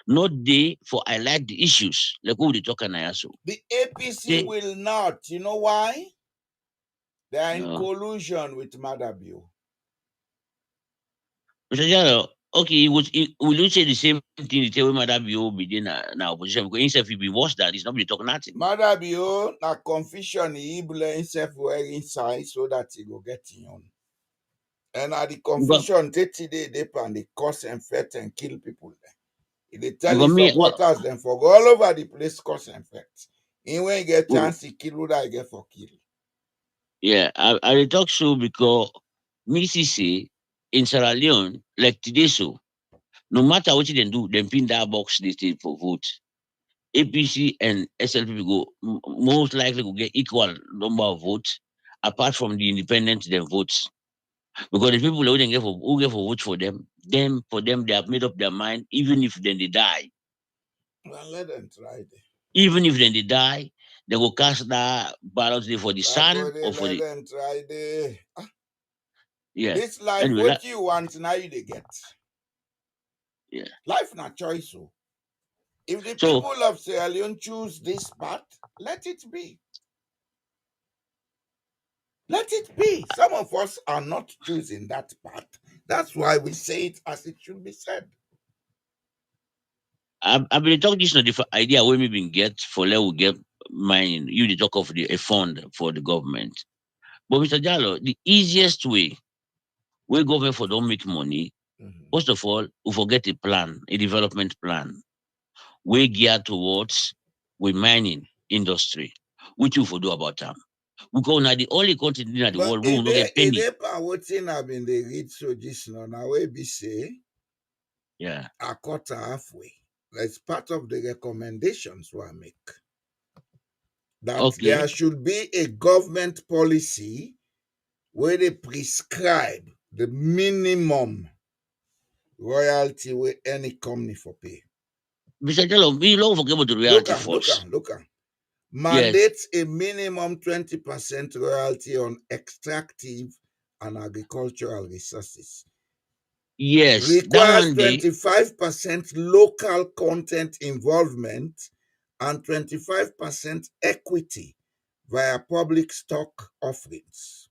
S4: not they for highlight the issues like what we dey talk now. So
S3: The APC
S4: they
S3: will not. You know why? They are in
S4: no.
S3: collusion with Madabio.
S4: Mr. Jalo, okay, will you say the same thing the tell my that be within now opposition because himself will be worse than it's not be talk nothing.
S3: Madabio, na confusion he blame himself wearing inside so that he go get him own. And at the
S4: Because
S3: confusion, they and they cause and fete and kill people there. They tell
S4: because
S3: his
S4: me what
S3: supporters them for go all over the place cause and fete. In when he get chance, he kill who I get for kill.
S4: yeah, I dey talk so because me see say in Sierra Leone, like today so, no matter what they do, them pin that box they stay for vote. APC and SLP go most likely will get equal number of votes, apart from the independent them votes. Because the people who get for vote for them for them they have made up their mind, even if then they die.
S3: Well, let them try it.
S4: Even if then they die, they will cast that ballot there for the son
S3: Before they
S4: or for
S3: let
S4: the
S3: them try it.
S4: yeah.
S3: This life,
S4: Anyway,
S3: what you want now you they get.
S4: yeah.
S3: Life not choice. So if the
S4: So
S3: people of Sierra Leone choose this path, let it be. Let it be. Some of us are not choosing that path. That's why we say it as it should be said.
S4: I've been talking this not the idea where we been get for let we get mine. You the talk of a fund for the government. But Mr. Jallo, the easiest way where government for don't make money,
S3: Mhm.
S4: first of all, we forget a plan, a development plan. We geared towards with mining industry, which you for do about them. Because now the only continent in the
S3: But
S4: world who will not get penny.
S3: if they what thing have been they read so this now we be say
S4: Yeah.
S3: a quarter halfway. That's part of the recommendations we make. That there
S4: Okay.
S3: should be a government policy where they prescribe the minimum royalty where any company for pay.
S4: Mr. Jallo, we don't forget about the
S3: Look
S4: reality
S3: at, look
S4: first.
S3: at, look at.
S4: Yes.
S3: Mandates a minimum 20% royalty on extractive and agricultural resources.
S4: Yes. That
S3: Requires
S4: one day
S3: 25% local content involvement and 25% equity via public stock offerings.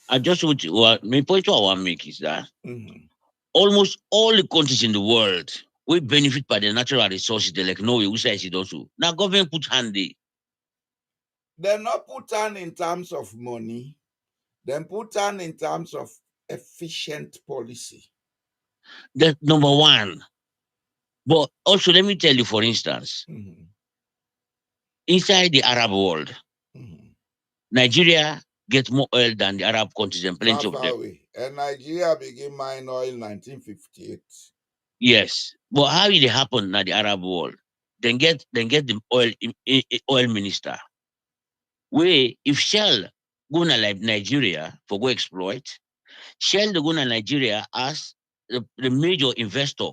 S4: I just want to well, my point what I want to make is that
S3: Mhm.
S4: almost all the countries in the world we benefit by the natural resources, they like Norway, which is it also. Now government put hand there.
S3: They're not put on in terms of money, then put on in terms of efficient policy.
S4: That's number one. But also let me tell you, for instance,
S3: Mhm.
S4: inside the Arab world,
S3: Mhm.
S4: Nigeria get more oil than the Arab countries and plenty of
S3: far
S4: them.
S3: away. And Nigeria began mine oil 1958.
S4: Yes, but how did it happen in the Arab world? Then get the oil minister. Where if Shell go na like Nigeria for go exploit, Shell they go na Nigeria as the major investor.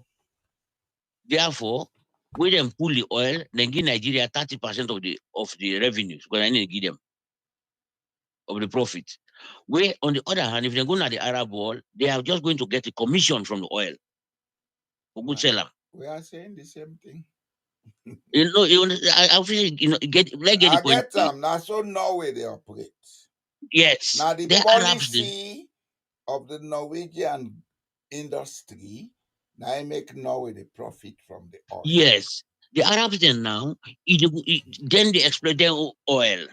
S4: Therefore, we them pull the oil, then give Nigeria 30% of the revenues. Because I need to give them of the profit. Where on the other hand, if they go to the Arab world, they are just going to get a commission from the oil for good seller.
S3: We are saying the same thing.
S4: I feel get the
S3: I
S4: point.
S3: get them. That's so Norway they operate.
S4: Yes,
S3: Now the
S4: the Arabs.
S3: policy of the Norwegian industry now I make Norway the profit from the oil.
S4: Yes, the Arabs then now, then they exploit their oil.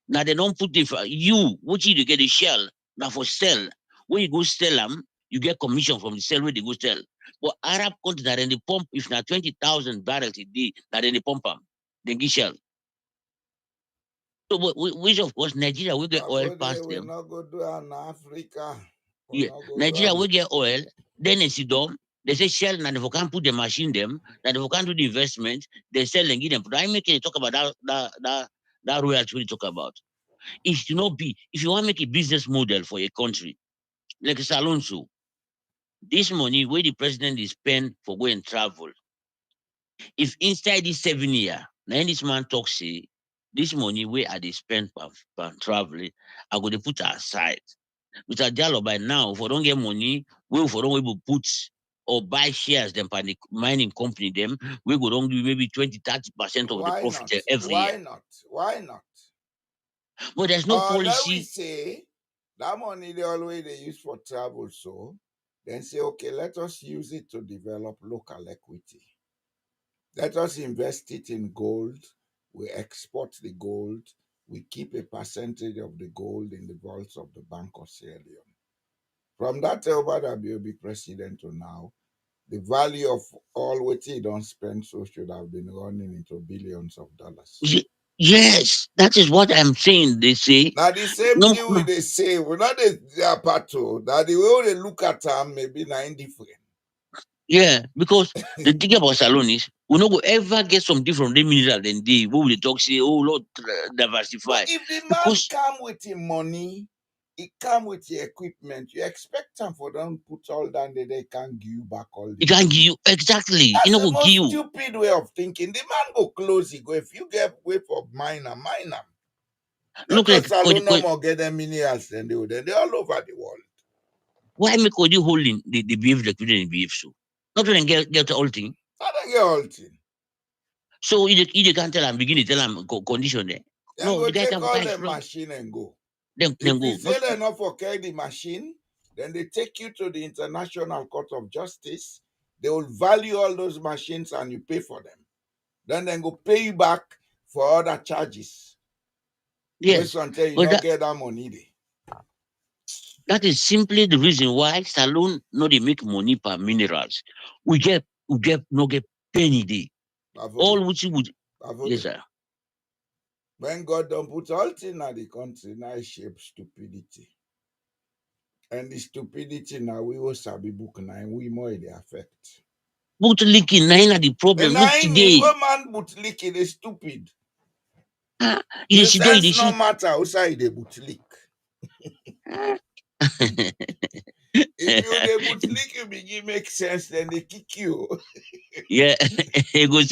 S4: Now they don't put it for you, what you get the shell, now for sell. When you go sell them, you get commission from the sell where they go sell. But Arab countries that in the pump, if not 20,000 barrels a day, that in the pump them, they get shell. So which of course Nigeria will get oil past
S3: We
S4: them.
S3: not go do in Africa. We
S4: Yeah.
S3: not go do
S4: Nigeria will get oil, then they sit down, they say shell and if we can't put the machine them, that if we can't do the investment, they sell and give them. But I make it talk about that royalty we talk about. It should not be if you want to make a business model for a country, like Salonso, this money where the president is spent for going and travel. If inside this 7 year, now this man talks say this money where I they spend per traveling, I go to put aside. Mr. Diallo by now, if we don't get money, we for don't able put or buy shares them by the mining company them, we go don't give maybe 20-30% of the
S3: Why
S4: profit
S3: not?
S4: every year.
S3: Why not? Why not?
S4: But there's no
S3: Let we
S4: policy.
S3: say that money they always they use for travel, so then say, okay, let us use it to develop local equity. Let us invest it in gold. We export the gold. We keep a percentage of the gold in the vaults of the Bank of Sierra Leone. From that over that will be president to now, the value of all what he don't spend so should have been running into billions of dollars.
S4: Yes, that is what I'm saying. They say
S3: Now the same
S4: no,
S3: thing we
S4: no.
S3: they say, we not the apart that the way they look at them maybe not indifferent.
S4: Yeah, because the thing about Salon is we no go ever get something from the mineral then they we will talk say, oh Lord,
S3: But
S4: diversify.
S3: if the man
S4: Because
S3: come with the money, he come with the equipment, you expect them for them put all down there, they can give you back all the
S4: it can give
S3: money.
S4: you exactly,
S3: That's
S4: you know,
S3: the
S4: go give
S3: most
S4: you.
S3: stupid way of thinking. The man go close, he go, if you get way for miner. Let
S4: Look
S3: us
S4: like
S3: alone no more get them minerals then they're all over the world.
S4: why make Kodi holding the behave like we didn't behave so? Not when get the whole thing.
S3: I don't get all thing.
S4: So you can't tell him, begin to tell him condition there.
S3: Then
S4: No,
S3: go
S4: the guy
S3: take
S4: can
S3: all the
S4: explore.
S3: machine and go.
S4: Then
S3: If you
S4: go. Not
S3: say enough for carry the machine, then they take you to the International Court of Justice. They will value all those machines and you pay for them. Then they go pay you back for other charges. Wait
S4: yes.
S3: until you
S4: But
S3: not get that money there.
S4: that is simply the reason why Salon no they make money per minerals. We get no get penny day.
S3: Bavode.
S4: All which you would yes,
S3: Bavode.
S4: sir.
S3: When God don't put all things in the country, now it shape stupidity. And the stupidity now we will sabi book now and we more they affect.
S4: But leaking nine the
S3: And
S4: problem.
S3: now
S4: Look
S3: mean
S4: today.
S3: one man but leak it is stupid.
S4: Ah,
S3: The
S4: you
S3: sense no
S4: see.
S3: matter outside the but leak.
S4: Ah.
S3: If you the but leak, you begin make sense, then they kick you.
S4: Yeah, you go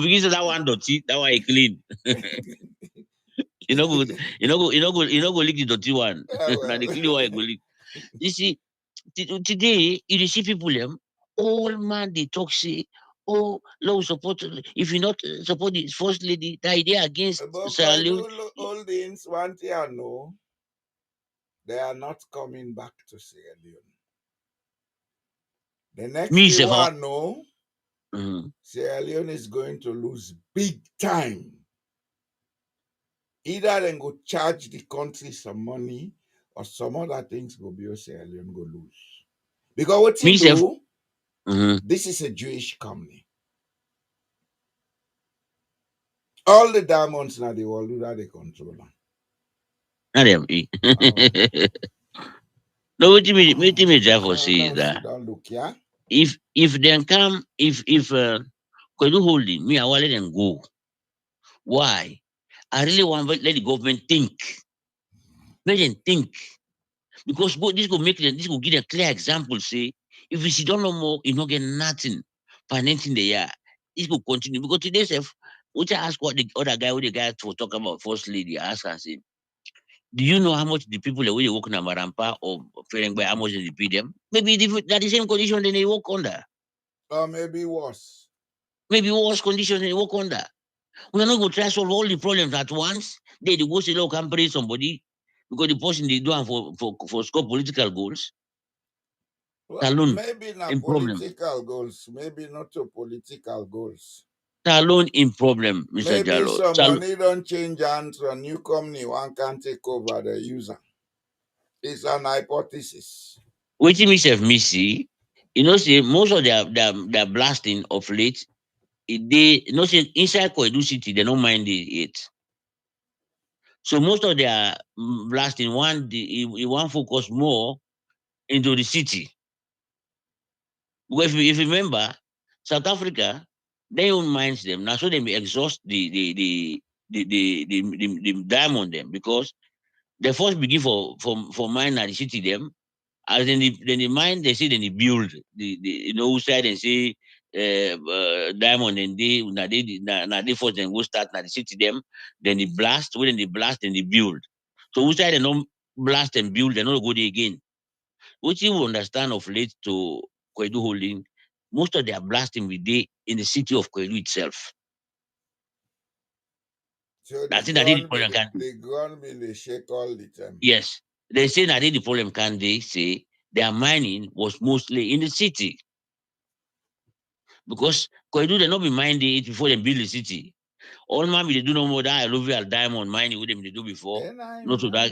S4: begin say that one dirty, that one clean. You know go lick the dirty one.
S3: Yeah,
S4: Now
S3: well.
S4: the clean one you go lick. You see, today you see people them all man they talk say, oh, low support. If you not support the first lady, that idea against
S3: But
S4: Sierra Leone.
S3: Holdings, one thing I know, they are not coming back to Sierra Leone. The next
S4: Me
S3: thing
S4: say for
S3: I know,
S4: mhm.
S3: Sierra Leone is going to lose big time. Either they go charge the country some money or some other things go be Sierra Leone go lose. Because what you
S4: Me say
S3: do,
S4: mhm.
S3: this is a Jewish company. All the diamonds now the world do that they control them.
S4: Not them.
S3: Oh.
S4: No, what me therefore
S3: So
S4: say is
S3: now she
S4: that
S3: don't look, yeah?
S4: if they come, if Kwedu holding me, I want let them go. Why? I really want to let the government think. Let them think. Because this will make them, this will give a clear example. Say, if we sit down no more, you not get nothing financing the year. This will continue. Because today, self, which I ask what the other guy, what the guy to talk about first lady, I ask and say, do you know how much the people that we work in Amarampa or feeling by how much they pay them? Maybe that the same condition that they work under.
S3: Or maybe worse.
S4: Maybe worse condition than they work under. We're not going to try to solve all the problems at once. They go to law company somebody because the person they do am for score political goals.
S3: Well,
S4: Alone
S3: maybe not
S4: in problem.
S3: political goals, maybe not to political goals.
S4: Alone in problem, Mr.
S3: Maybe
S4: Jallo.
S3: some money don't change hands to a new company, one can take over the user. It's an hypothesis.
S4: Waiting myself, Missy. You know, say most of their blasting of late, they you know say inside Koidu City, they don't mind it. So most of their blasting you want focus more into the city. Because if you remember, South Africa, they own mines them. Now so they may exhaust the diamond them because they first begin for mine at the city them. As then the mine they say then they build the you know side and say diamond and they first then go start at the city them, then they blast, when they blast and they build. So which side they don't blast and build, they not go there again. Which you will understand of late to Kwedu Holding, most of their blasting will be in the city of Kwedu itself.
S3: So
S4: I think that is the problem can
S3: the ground will they shake all the time.
S4: yes. They say that is the problem can they say their mining was mostly in the city. Because Kwedu they not be mining it before they build the city. All man they do no more that alluvial diamond mining with them they do before.
S3: Eh,
S4: Not to that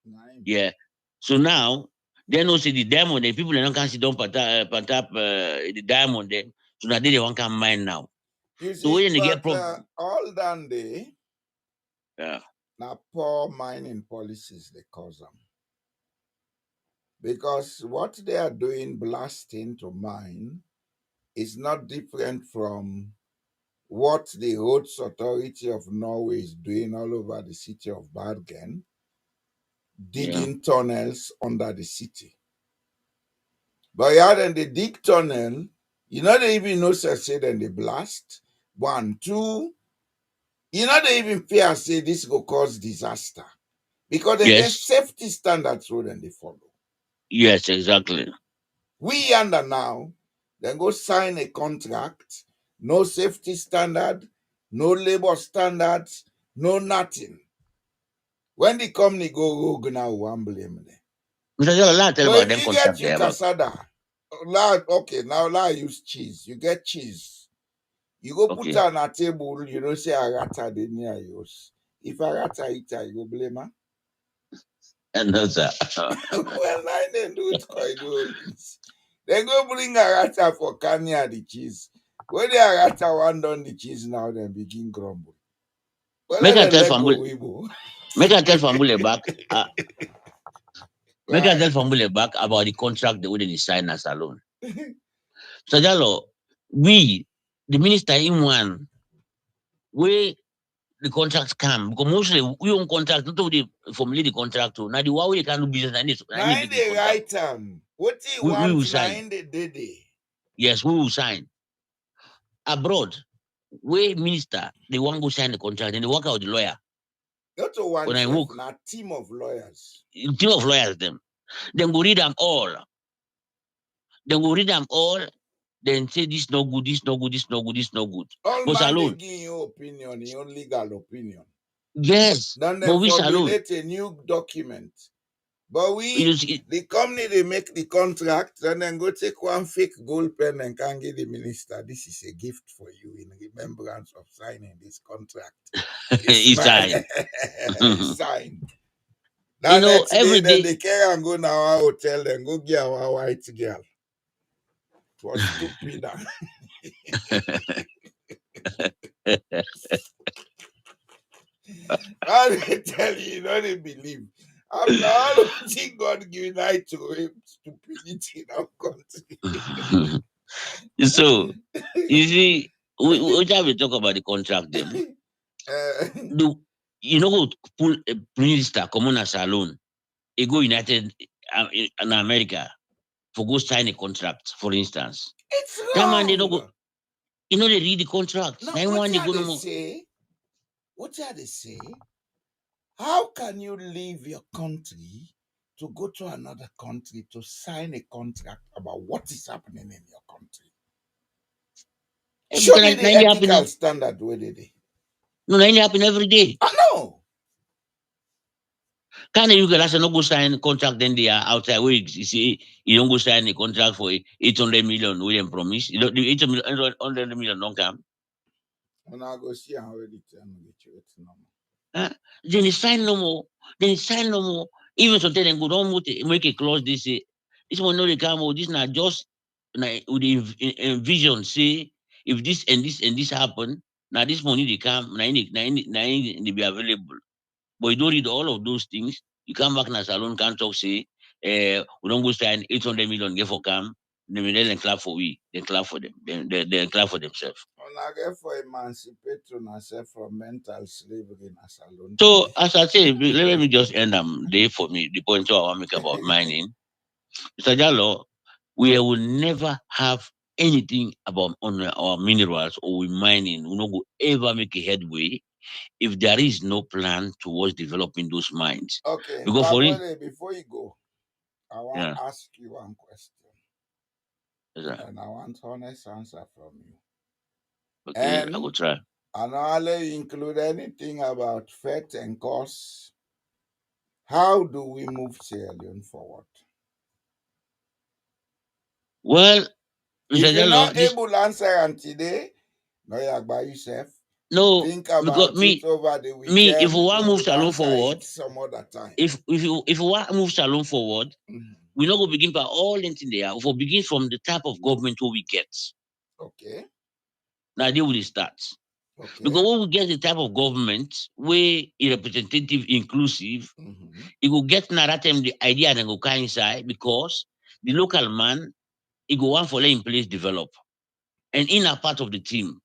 S3: nine.
S4: yeah. So now they know say the diamond, the people they don't can see don't pat up the diamond then. So now they want can mine now.
S3: You
S4: So
S3: see,
S4: when they get
S3: but
S4: problem,
S3: all done day,
S4: yeah,
S3: now poor mining policies they cause them. Because what they are doing, blasting to mine, is not different from what the Roads Authority of Norway is doing all over the city of Bergen,
S4: yeah,
S3: digging tunnels under the city. But yeah, then they dig tunnel, you know they even know say then they blast. One, two, you know they even fear say this will cause disaster. Because they get
S4: yes,
S3: safety standards so then they follow.
S4: yes, exactly.
S3: We under now, then go sign a contract, no safety standard, no labor standards, no nothing. When the company go rogue now, one blame them.
S4: Mr. Jola, let tell
S3: But
S4: about
S3: if
S4: them
S3: you get
S4: contract
S3: you
S4: there about.
S3: cassada, okay, now use cheese. You get cheese. You go put it
S4: Okay,
S3: on a table, you know, say a rata the near yours. If a rata eat her, you go blame her.
S4: and no sir.
S3: Well, I didn't do it quite good. They go bring a rata for Kenya the cheese. When the rata one done the cheese now, then begin grumble. Well,
S4: make
S3: let
S4: I
S3: them
S4: tell
S3: let
S4: Fambule,
S3: go, Weibo.
S4: make I tell Fambule back. Make I tell Fambule back about the contract they wouldn't sign us alone. So Jalo, we the minister in one way the contracts come because mostly we own contract not only formulate the contract to now the way we can do business I need
S3: Now
S4: to
S3: in
S4: make the
S3: the
S4: contract.
S3: right time. What he
S4: We will
S3: want now
S4: sign.
S3: in the day.
S4: Yes, we will sign. Abroad, where minister they want to sign the contract and they work out the lawyer.
S3: Not to
S4: When I
S3: oneself,
S4: work,
S3: now team of lawyers.
S4: team of lawyers them. Then go read them all. Then go read them all. Then say this no good, this no good, this no good, this no good.
S3: All
S4: But
S3: man they
S4: alone.
S3: give your opinion, your legal opinion.
S4: Yes.
S3: Then they
S4: But we alone.
S3: formulate a new document. But
S4: You know,
S3: we, the company, they make the contract, and then go take one fake gold pen and can give the minister, this is a gift for you in remembrance of signing this contract. It's
S4: it's
S3: my
S4: time.
S3: it's signed.
S4: You
S3: The
S4: know,
S3: next day,
S4: every
S3: then
S4: day.
S3: they carry and go now our hotel and go get our white girl. It was stupid. Man, they tell you, you don't believe. I'm not, I don't think God unite to him stupidity in our country.
S4: So you see, we time we talk about the contract them.
S3: uh,
S4: Do you know go pull a minister come on a salon? He go United in America for go sign a contract, for instance.
S3: it's
S4: That man they don't go.
S3: wrong.
S4: You know they read the contract.
S3: Now,
S4: Now
S3: what
S4: one they
S3: are
S4: go no
S3: they
S4: more.
S3: say? What are they say? How can you leave your country to go to another country to sign a contract about what is happening in your country? Show
S4: Because
S3: me the
S4: that
S3: ethical
S4: happen.
S3: standard where they dey.
S4: No, that happen every day.
S3: I know.
S4: Can you guys no go sign contract then they are outside weeks? You see, you don't go sign a contract for 800 million. William promise. You don't the 800 million don't come.
S3: When I go see how already tell me the truth. No.
S4: Huh? Then they sign no more. Then they sign no more. Even sometimes they go don't make a clause. They say this one no they come. Oh, this not just with the envision. Say if this and this and this happen, now this money they come. Now they be available. But you don't read all of those things. You come back in a salon, can't talk, say, we don't go sign 800 million, get for come. Then clap for we. Then clap for them. Then clap for themselves.
S3: When I get for emancipate myself from mental slavery in a salon
S4: So,
S3: today.
S4: as I say, let me just end day for me, the point I want to make about mining. Mr. Jallo, we will never have anything about on our minerals or we mining. We not go ever make a headway if there is no plan towards developing those mines.
S3: Okay,
S4: Because for it,
S3: Babole, before you go, I want
S4: yeah,
S3: to ask you one question.
S4: that's right.
S3: And I want honest answer from you.
S4: Okay, I
S3: And
S4: will try.
S3: I not only include anything about fate and cause. How do we move Sierra Leone forward?
S4: Well,
S3: If
S4: Mr.
S3: you're
S4: Jallo,
S3: not
S4: this
S3: able to answer and today, no, you by yourself.
S4: no
S3: Think
S4: because
S3: about it over the
S4: if we
S3: weekend. We
S4: want move
S3: will
S4: Salon
S3: answer it
S4: forward,
S3: some other time.
S4: if we want move Salon forward,
S3: Mhm.
S4: we not go begin by all anything there. We begin from the type of government who we get.
S3: Okay,
S4: Now they will start. Because
S3: okay.
S4: when we get the type of government where is representative, inclusive,
S3: Mhm.
S4: it will get now that time the idea and go carry inside because the local man he go want for let in place develop. And in a part of the team.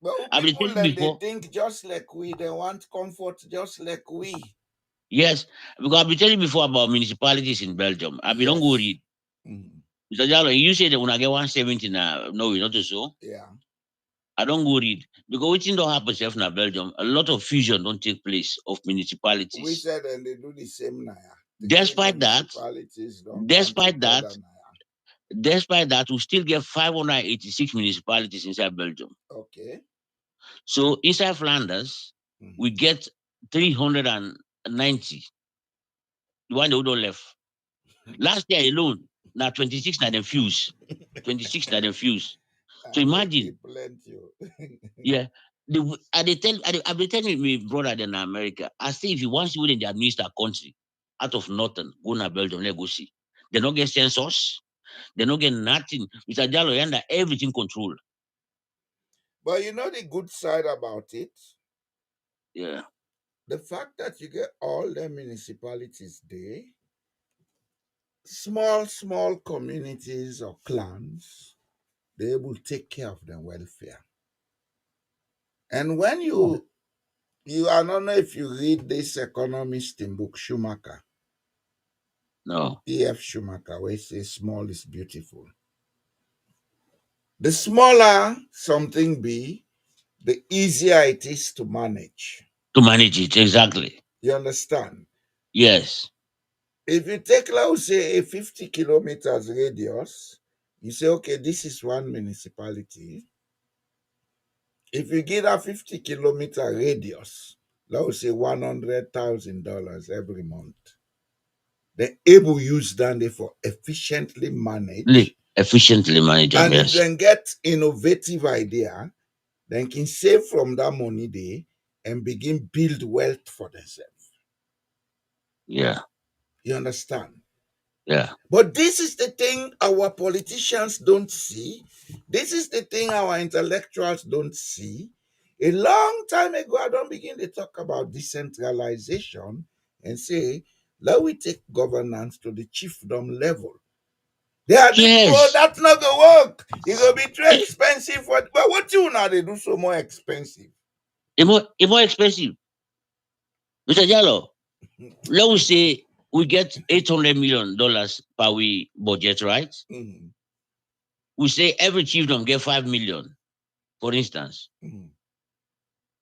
S3: But
S4: I've been
S3: people
S4: telling you
S3: then they
S4: before.
S3: think just like we, they want comfort just like we.
S4: Yes, because I've been telling you before about municipalities in Belgium. I've been don't go
S3: Yes.
S4: read.
S3: Mhm.
S4: Mr. Jallo, you say that when I get 170 now, no, we not so.
S3: Yeah.
S4: I don't go read. Because what thing don't happen self in Belgium, a lot of fusion don't take place of
S3: We
S4: municipalities.
S3: said and they do the same now. Three
S4: Despite that,
S3: municipalities don't come
S4: despite that,
S3: together now.
S4: despite that, we still get 586 municipalities inside Belgium.
S3: Okay.
S4: So inside Flanders, we
S3: Mhm.
S4: get 390. The one who don't left. Last year alone, now 26 na them fuse. 26 na them fuse. So
S3: And they
S4: imagine,
S3: keep plenty.
S4: yeah. I they telling me brother in America. I say if you want to win the administer country out of nothing, go na Belgium, let go see. They don't get census, they don't get nothing. Mr. Jallo under everything control.
S3: But you know the good side about it?
S4: Yeah.
S3: The fact that you get all the municipalities there, small communities or clans, they will take care of their welfare. And when I don't know if you read this economist in book Schumacher,
S4: No.
S3: E.F. Schumacher, where he says small is beautiful. The smaller something be, the easier it is to manage.
S4: To manage it, exactly.
S3: You understand?
S4: Yes.
S3: If you take, let's say, a 50 kilometers radius, you say, okay, this is one municipality. If you give a 50-kilometer radius, let's say $100,000 every month, they're able to use that there for efficiently manage.
S4: Efficiently manage them,
S3: And if
S4: yes.
S3: they get innovative idea, then can save from that money there and begin build wealth for themselves.
S4: Yeah.
S3: You understand?
S4: Yeah.
S3: But this is the thing our politicians don't see. This is the thing our intellectuals don't see. A long time ago, I don't begin to talk about decentralization and say, let we take governance to the chiefdom level. There are the people, oh,
S4: Yes.
S3: that's not gonna work. It's gonna be too
S4: Eh,
S3: expensive for, but what you now they do so more expensive?
S4: it more expensive. Mr. Jallo, let us say we get $800 million per we budget, right?
S3: Mhm,
S4: We say every chiefdom get 5 million, for instance.
S3: mhm.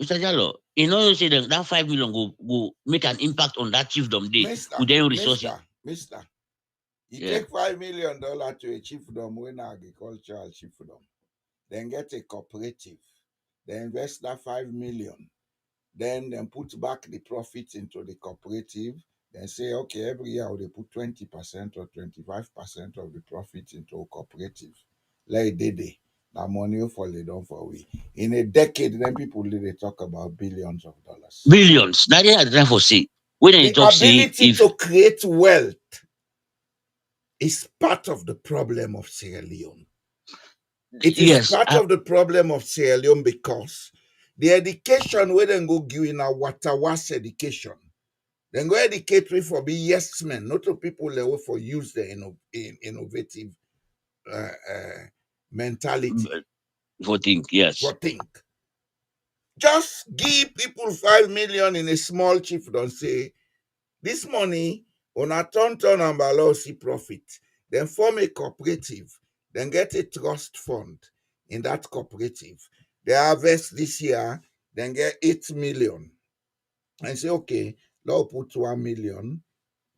S4: Mr. Jallo, in order to say that 5 million go make an impact on that chiefdom day
S3: Mister,
S4: with their resources.
S3: Mister, you
S4: Yeah.
S3: take $5 million to a chiefdom when agricultural chiefdom, then get a cooperative, then invest that 5 million, then put back the profit into the cooperative, then say, okay, every year they put 20% or 25% of the profit into a cooperative. Let it day. That money fall it down for we. In a decade, then people they talk about billions of dollars.
S4: Billions. Now they are trying for say. When they
S3: The
S4: talk say
S3: ability
S4: if
S3: to create wealth is part of the problem of Sierra Leone. It is
S4: yes,
S3: part of the problem of Sierra Leone because the education where they go give in a waterwas education, then go educate we for be yes men, not to people level for use the innovative mentality
S4: for think,
S3: for
S4: yes.
S3: think. Just give people 5 million in a small chiefdom. Say this money on a turn and allow see profit. Then form a cooperative. Then get a trust fund in that cooperative. They harvest this year. Then get 8 million and say okay, now put 1 million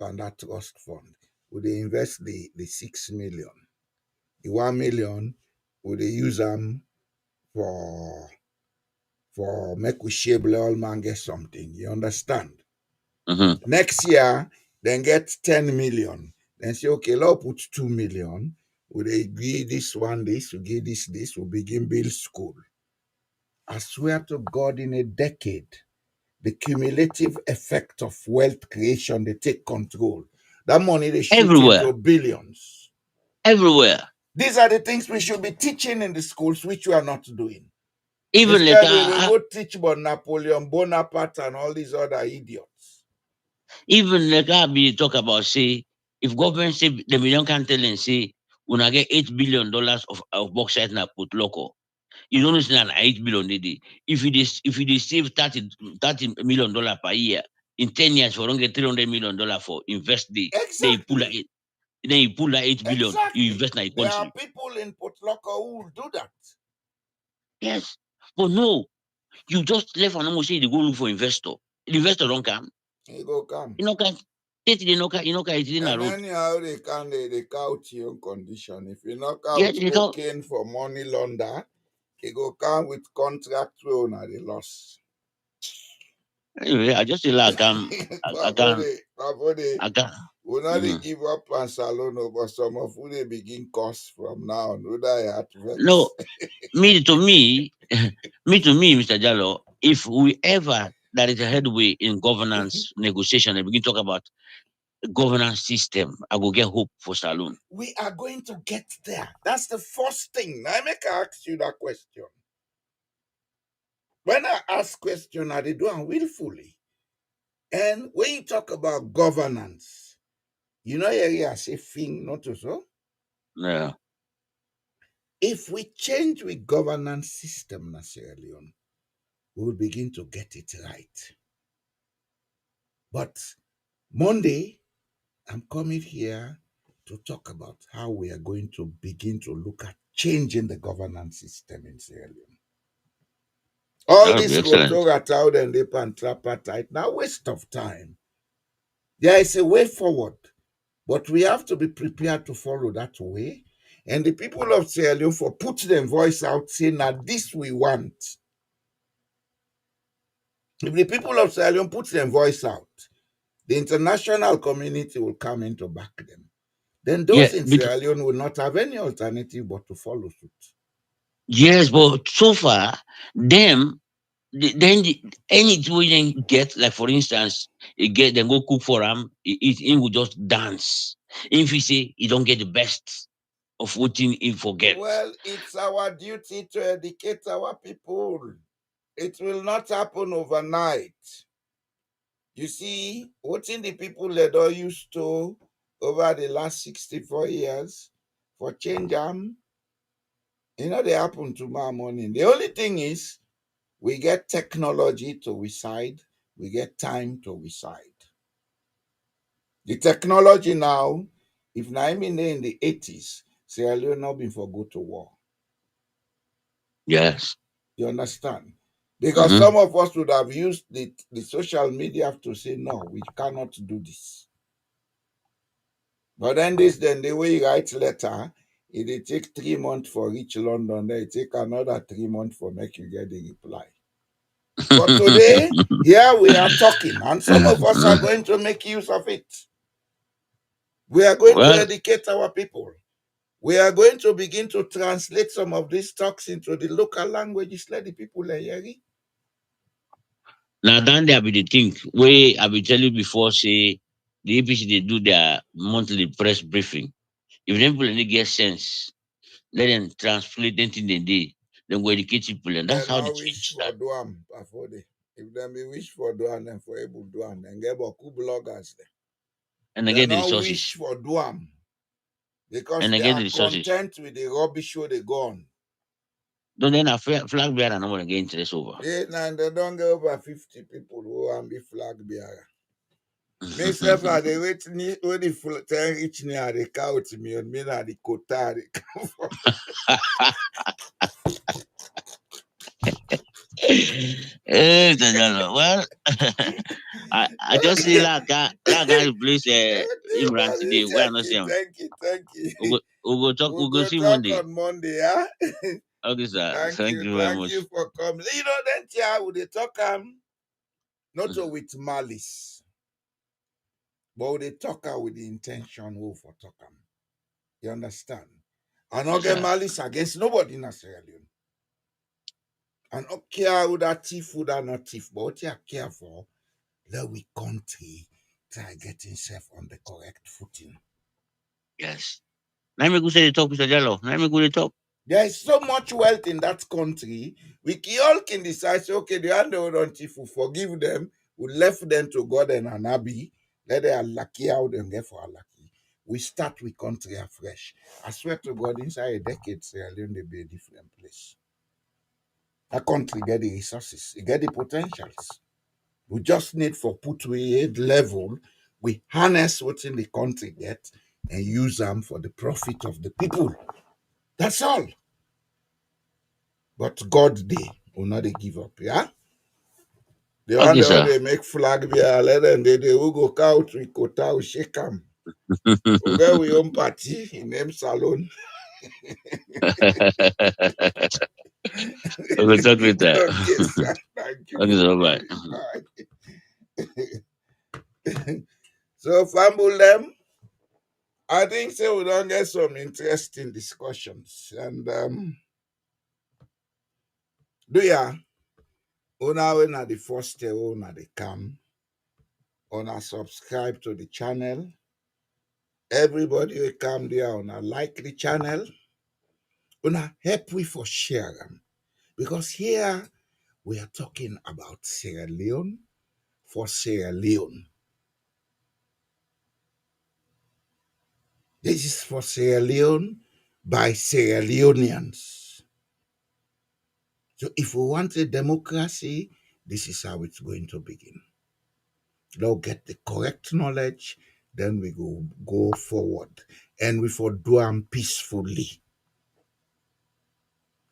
S3: on that trust fund. Would they invest the 6 million? The 1 million would they use them for make we shave all man get something. You understand?
S4: Hmm.
S3: Next year, then get 10 million. Then say, okay, let's put 2 million. Would they give this one this, we give this, we begin build school. I swear to God, in a decade, the cumulative effect of wealth creation, they take control. That money they shoot
S4: Everywhere.
S3: into billions.
S4: Everywhere.
S3: These are the things we should be teaching in the schools, which we are not doing.
S4: Even like
S3: Instead, we go teach about Napoleon Bonaparte and all these other idiots.
S4: I be talk about say if government say the million can tell and say when I get $8 billion of bauxite na put local. You don't understand 8 billion a day. If you dey save $30 million per year, in 10 years for don't get $300 million for invest day,
S3: Exactly.
S4: then you pull that 8 billion, you
S3: Exactly.
S4: invest in the
S3: There are
S4: country.
S3: people in Port Locker who will do that.
S4: Yes. But no, you just left and almost say they go look for investor. The investor don't come.
S3: He go come.
S4: You know can state they no can it's in a
S3: And
S4: road.
S3: anyhow they count your condition. If you knock
S4: Yeah,
S3: out
S4: they can
S3: cocaine for money launder, he go come with contract loan at the loss.
S4: anyway, I just say like I can
S3: Pavode,
S4: I can
S3: we not dey
S4: mhm.
S3: give up and salon, but some of who they begin cost from now. No that at
S4: No,
S3: vex.
S4: me to me, me to me, Mr. Jallo, if we ever there is a headway in governance negotiation and begin talk about governance system, I will get hope for Saloon.
S3: We are going to get there. That's the first thing. Now I make I ask you that question. When I ask question, I they do it willfully. And when you talk about governance, you know area say thing not to so.
S4: Yeah.
S3: If we change with governance system, na Sierra Leone, we will begin to get it right. But Monday, I'm coming here to talk about how we are going to begin to look at changing the governance system in Sierra Leone. All
S4: That would be
S3: this
S4: excellent.
S3: rotorata and dip and tripartite, now waste of time. There is a way forward, but we have to be prepared to follow that way. And the people of Sierra Leone for put their voice out saying that this we want. If the people of Sierra Leone put their voice out, the international community will come in to back them. Then
S4: Yeah,
S3: those in
S4: but
S3: Sierra Leone will not have any alternative but to follow suit.
S4: yes, but so far, them then anything we then get, like for instance, he get then go cook for him, he will just dance. If he say he don't get the best of what he forget.
S3: Well, it's our duty to educate our people. It will not happen overnight. You see, what in the people that are used to over the last 64 years for change them, they happen tomorrow morning. The only thing is we get technology to reside, we get time to reside. The technology now, if Naomi in the 80s, Sierra Leone not been for go to war.
S4: Yes.
S3: You understand? Because
S4: Mm-hmm.
S3: some of us would have used the social media to say, no, we cannot do this. But then the way you write letter, it take 3 months for reach London, then it take another 3 months for make you get the reply. But today, here we are talking, and some of us are going to make use of it. We are going to
S4: Well,
S3: educate our people. We are going to begin to translate some of these talks into the local languages, let the people hear it.
S4: now then there be the thing where I will tell you before, say the APC they do their monthly press briefing. If them people only get sense, let them translate anything they did, then go educate people, and
S3: They
S4: that's how the
S3: now
S4: change
S3: wish for
S4: start.
S3: Duam before they. If them be wish for Duam, then for able Duam, then get Boku bloggers there.
S4: And I
S3: They
S4: get the
S3: now
S4: resources.
S3: wish for Duam because
S4: And I
S3: they
S4: get the
S3: are
S4: resources.
S3: content with the rubbish show they go on.
S4: Don't then a flag bearer and no one get interest over.
S3: And they don't get over 50 people who want be flag bearer. Myself, I they wait when the 10 reach near the couch me and me na the quota they come from.
S4: Well, I just see that guy replace Imran today. Why not see him?
S3: Thank
S4: We
S3: you.
S4: go, we go talk. We
S3: We'll
S4: go
S3: go
S4: see
S3: talk
S4: Monday.
S3: on Monday, huh?
S4: Okay, sir. Thank you very
S3: Thank
S4: much.
S3: you for coming. Then yeah, we they talk not with malice, but we they talk with the intention who for talk You understand? I not
S4: Yes,
S3: get
S4: sir.
S3: malice against nobody in Sierra Leone. And not care who that thief, who that not thief, but what you care for, let we country try get himself on the correct footing.
S4: Yes. Let me go say the talk, Mr. Jallo. Let me go the talk.
S3: There is so much wealth in that country. All can decide, say, okay, the hand on thief, we forgive them, we left them to God and Anabi, let them lucky out them get for lucky. We start with country afresh. I swear to God, inside a decade, Sierra Leone will be a different place. That country get the resources, it get the potentials. We just need for put we head level, we harness what's in the country get and use them for the profit of the people. That's all. But God they will not they give up, yeah? The one
S4: Okay,
S3: that
S4: sir.
S3: they make flag be a let them they will go couch we kota we shake them. We get we own party in them salon.
S4: We will talk later.
S3: Okay, sir. Thank you
S4: Okay,
S3: for
S4: sir. Bye.
S3: coming. Bye. So fumble them. I think so we don't get some interesting discussions. And do ya una when at the first day una they come, una subscribe to the channel. Everybody will come there una like the channel. Una help we for share them. Because here we are talking about Sierra Leone for Sierra Leone. This is for Sierra Leone by Sierra Leoneans. So if we want a democracy, this is how it's going to begin. Now get the correct knowledge, then we go forward. And we for do them peacefully.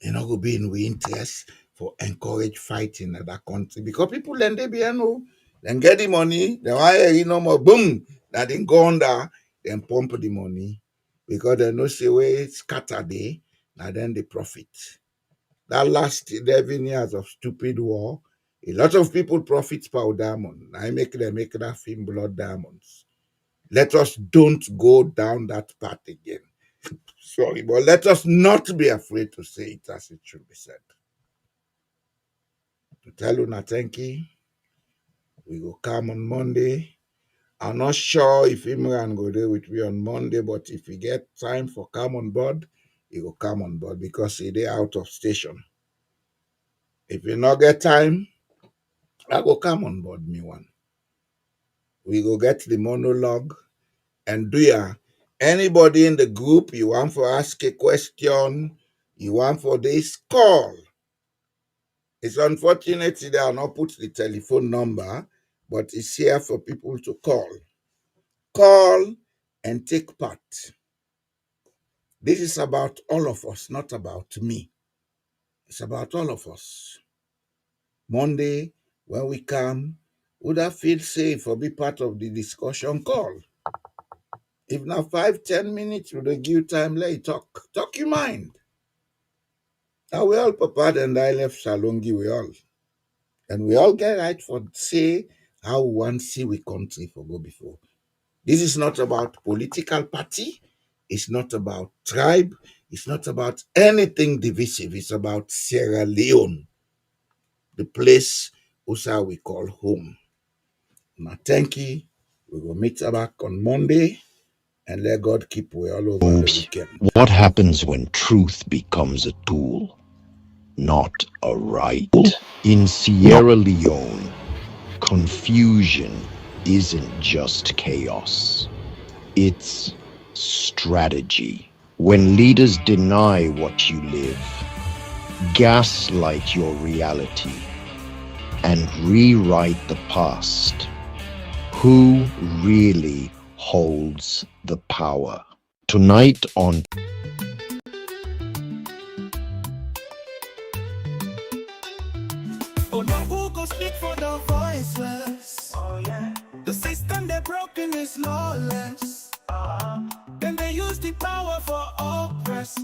S3: Go be in we interest for encourage fighting in that country. Because people then they be then get the money, then why no more boom, that then go under, then pump the money. Because they know say way scatter day, now then the profit. That last 11 years of stupid war, a lot of people profit per diamond. I make them make that film Blood Diamonds. Let us don't go down that path again. Sorry, but let us not be afraid to say it as it should be said. To tell you Natenki, we go come on Monday. I'm not sure if Imran go there with me on Monday, but if he get time for come on board, he will come on board because he dey out of station. If you not get time, I go come on board me one. We go get the monologue and do ya. Anybody in the group, you want for ask a question, you want for this, call. It's unfortunate they are not put the telephone number, but it's here for people to call. Call and take part. This is about all of us, not about me. It's about all of us. Monday, when we come, would I feel safe or be part of the discussion call? If not 5-10 minutes, would I give time, let you talk. Talk your mind. Now we all papa and I left Salongi, we all. And we all get right for say how we want see we country for go before. This is not about political party. It's not about tribe. It's not about anything divisive. It's about Sierra Leone, the place also we call home. Now, thank you. We will meet back on Monday and let God keep we all over the weekend.
S5: What happens when truth becomes a tool, not a right? In Sierra Leone, confusion isn't just chaos. It's strategy. When leaders deny what you live, gaslight your reality, and rewrite the past, who really holds the power? Tonight on
S1: Oh no, who go speak for the voiceless? Oh yeah. The system they're broken is lawless. Then they use the power for oppress.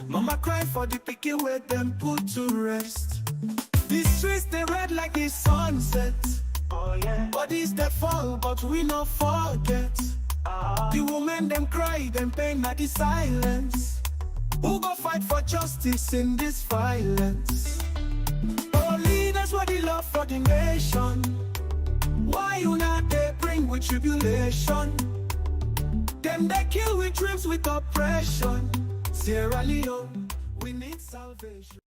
S1: Mama cry for the picky where them put to rest. These streets they red like the sunset. Oh yeah. Bodies that fall, but we not forget. The women them cry, them pain at the silence. Who go fight for justice in this violence? Our leaders were the love for the nation. Why you not they bring with tribulation? Them they kill with dreams with oppression. Sierra Leone, we need salvation.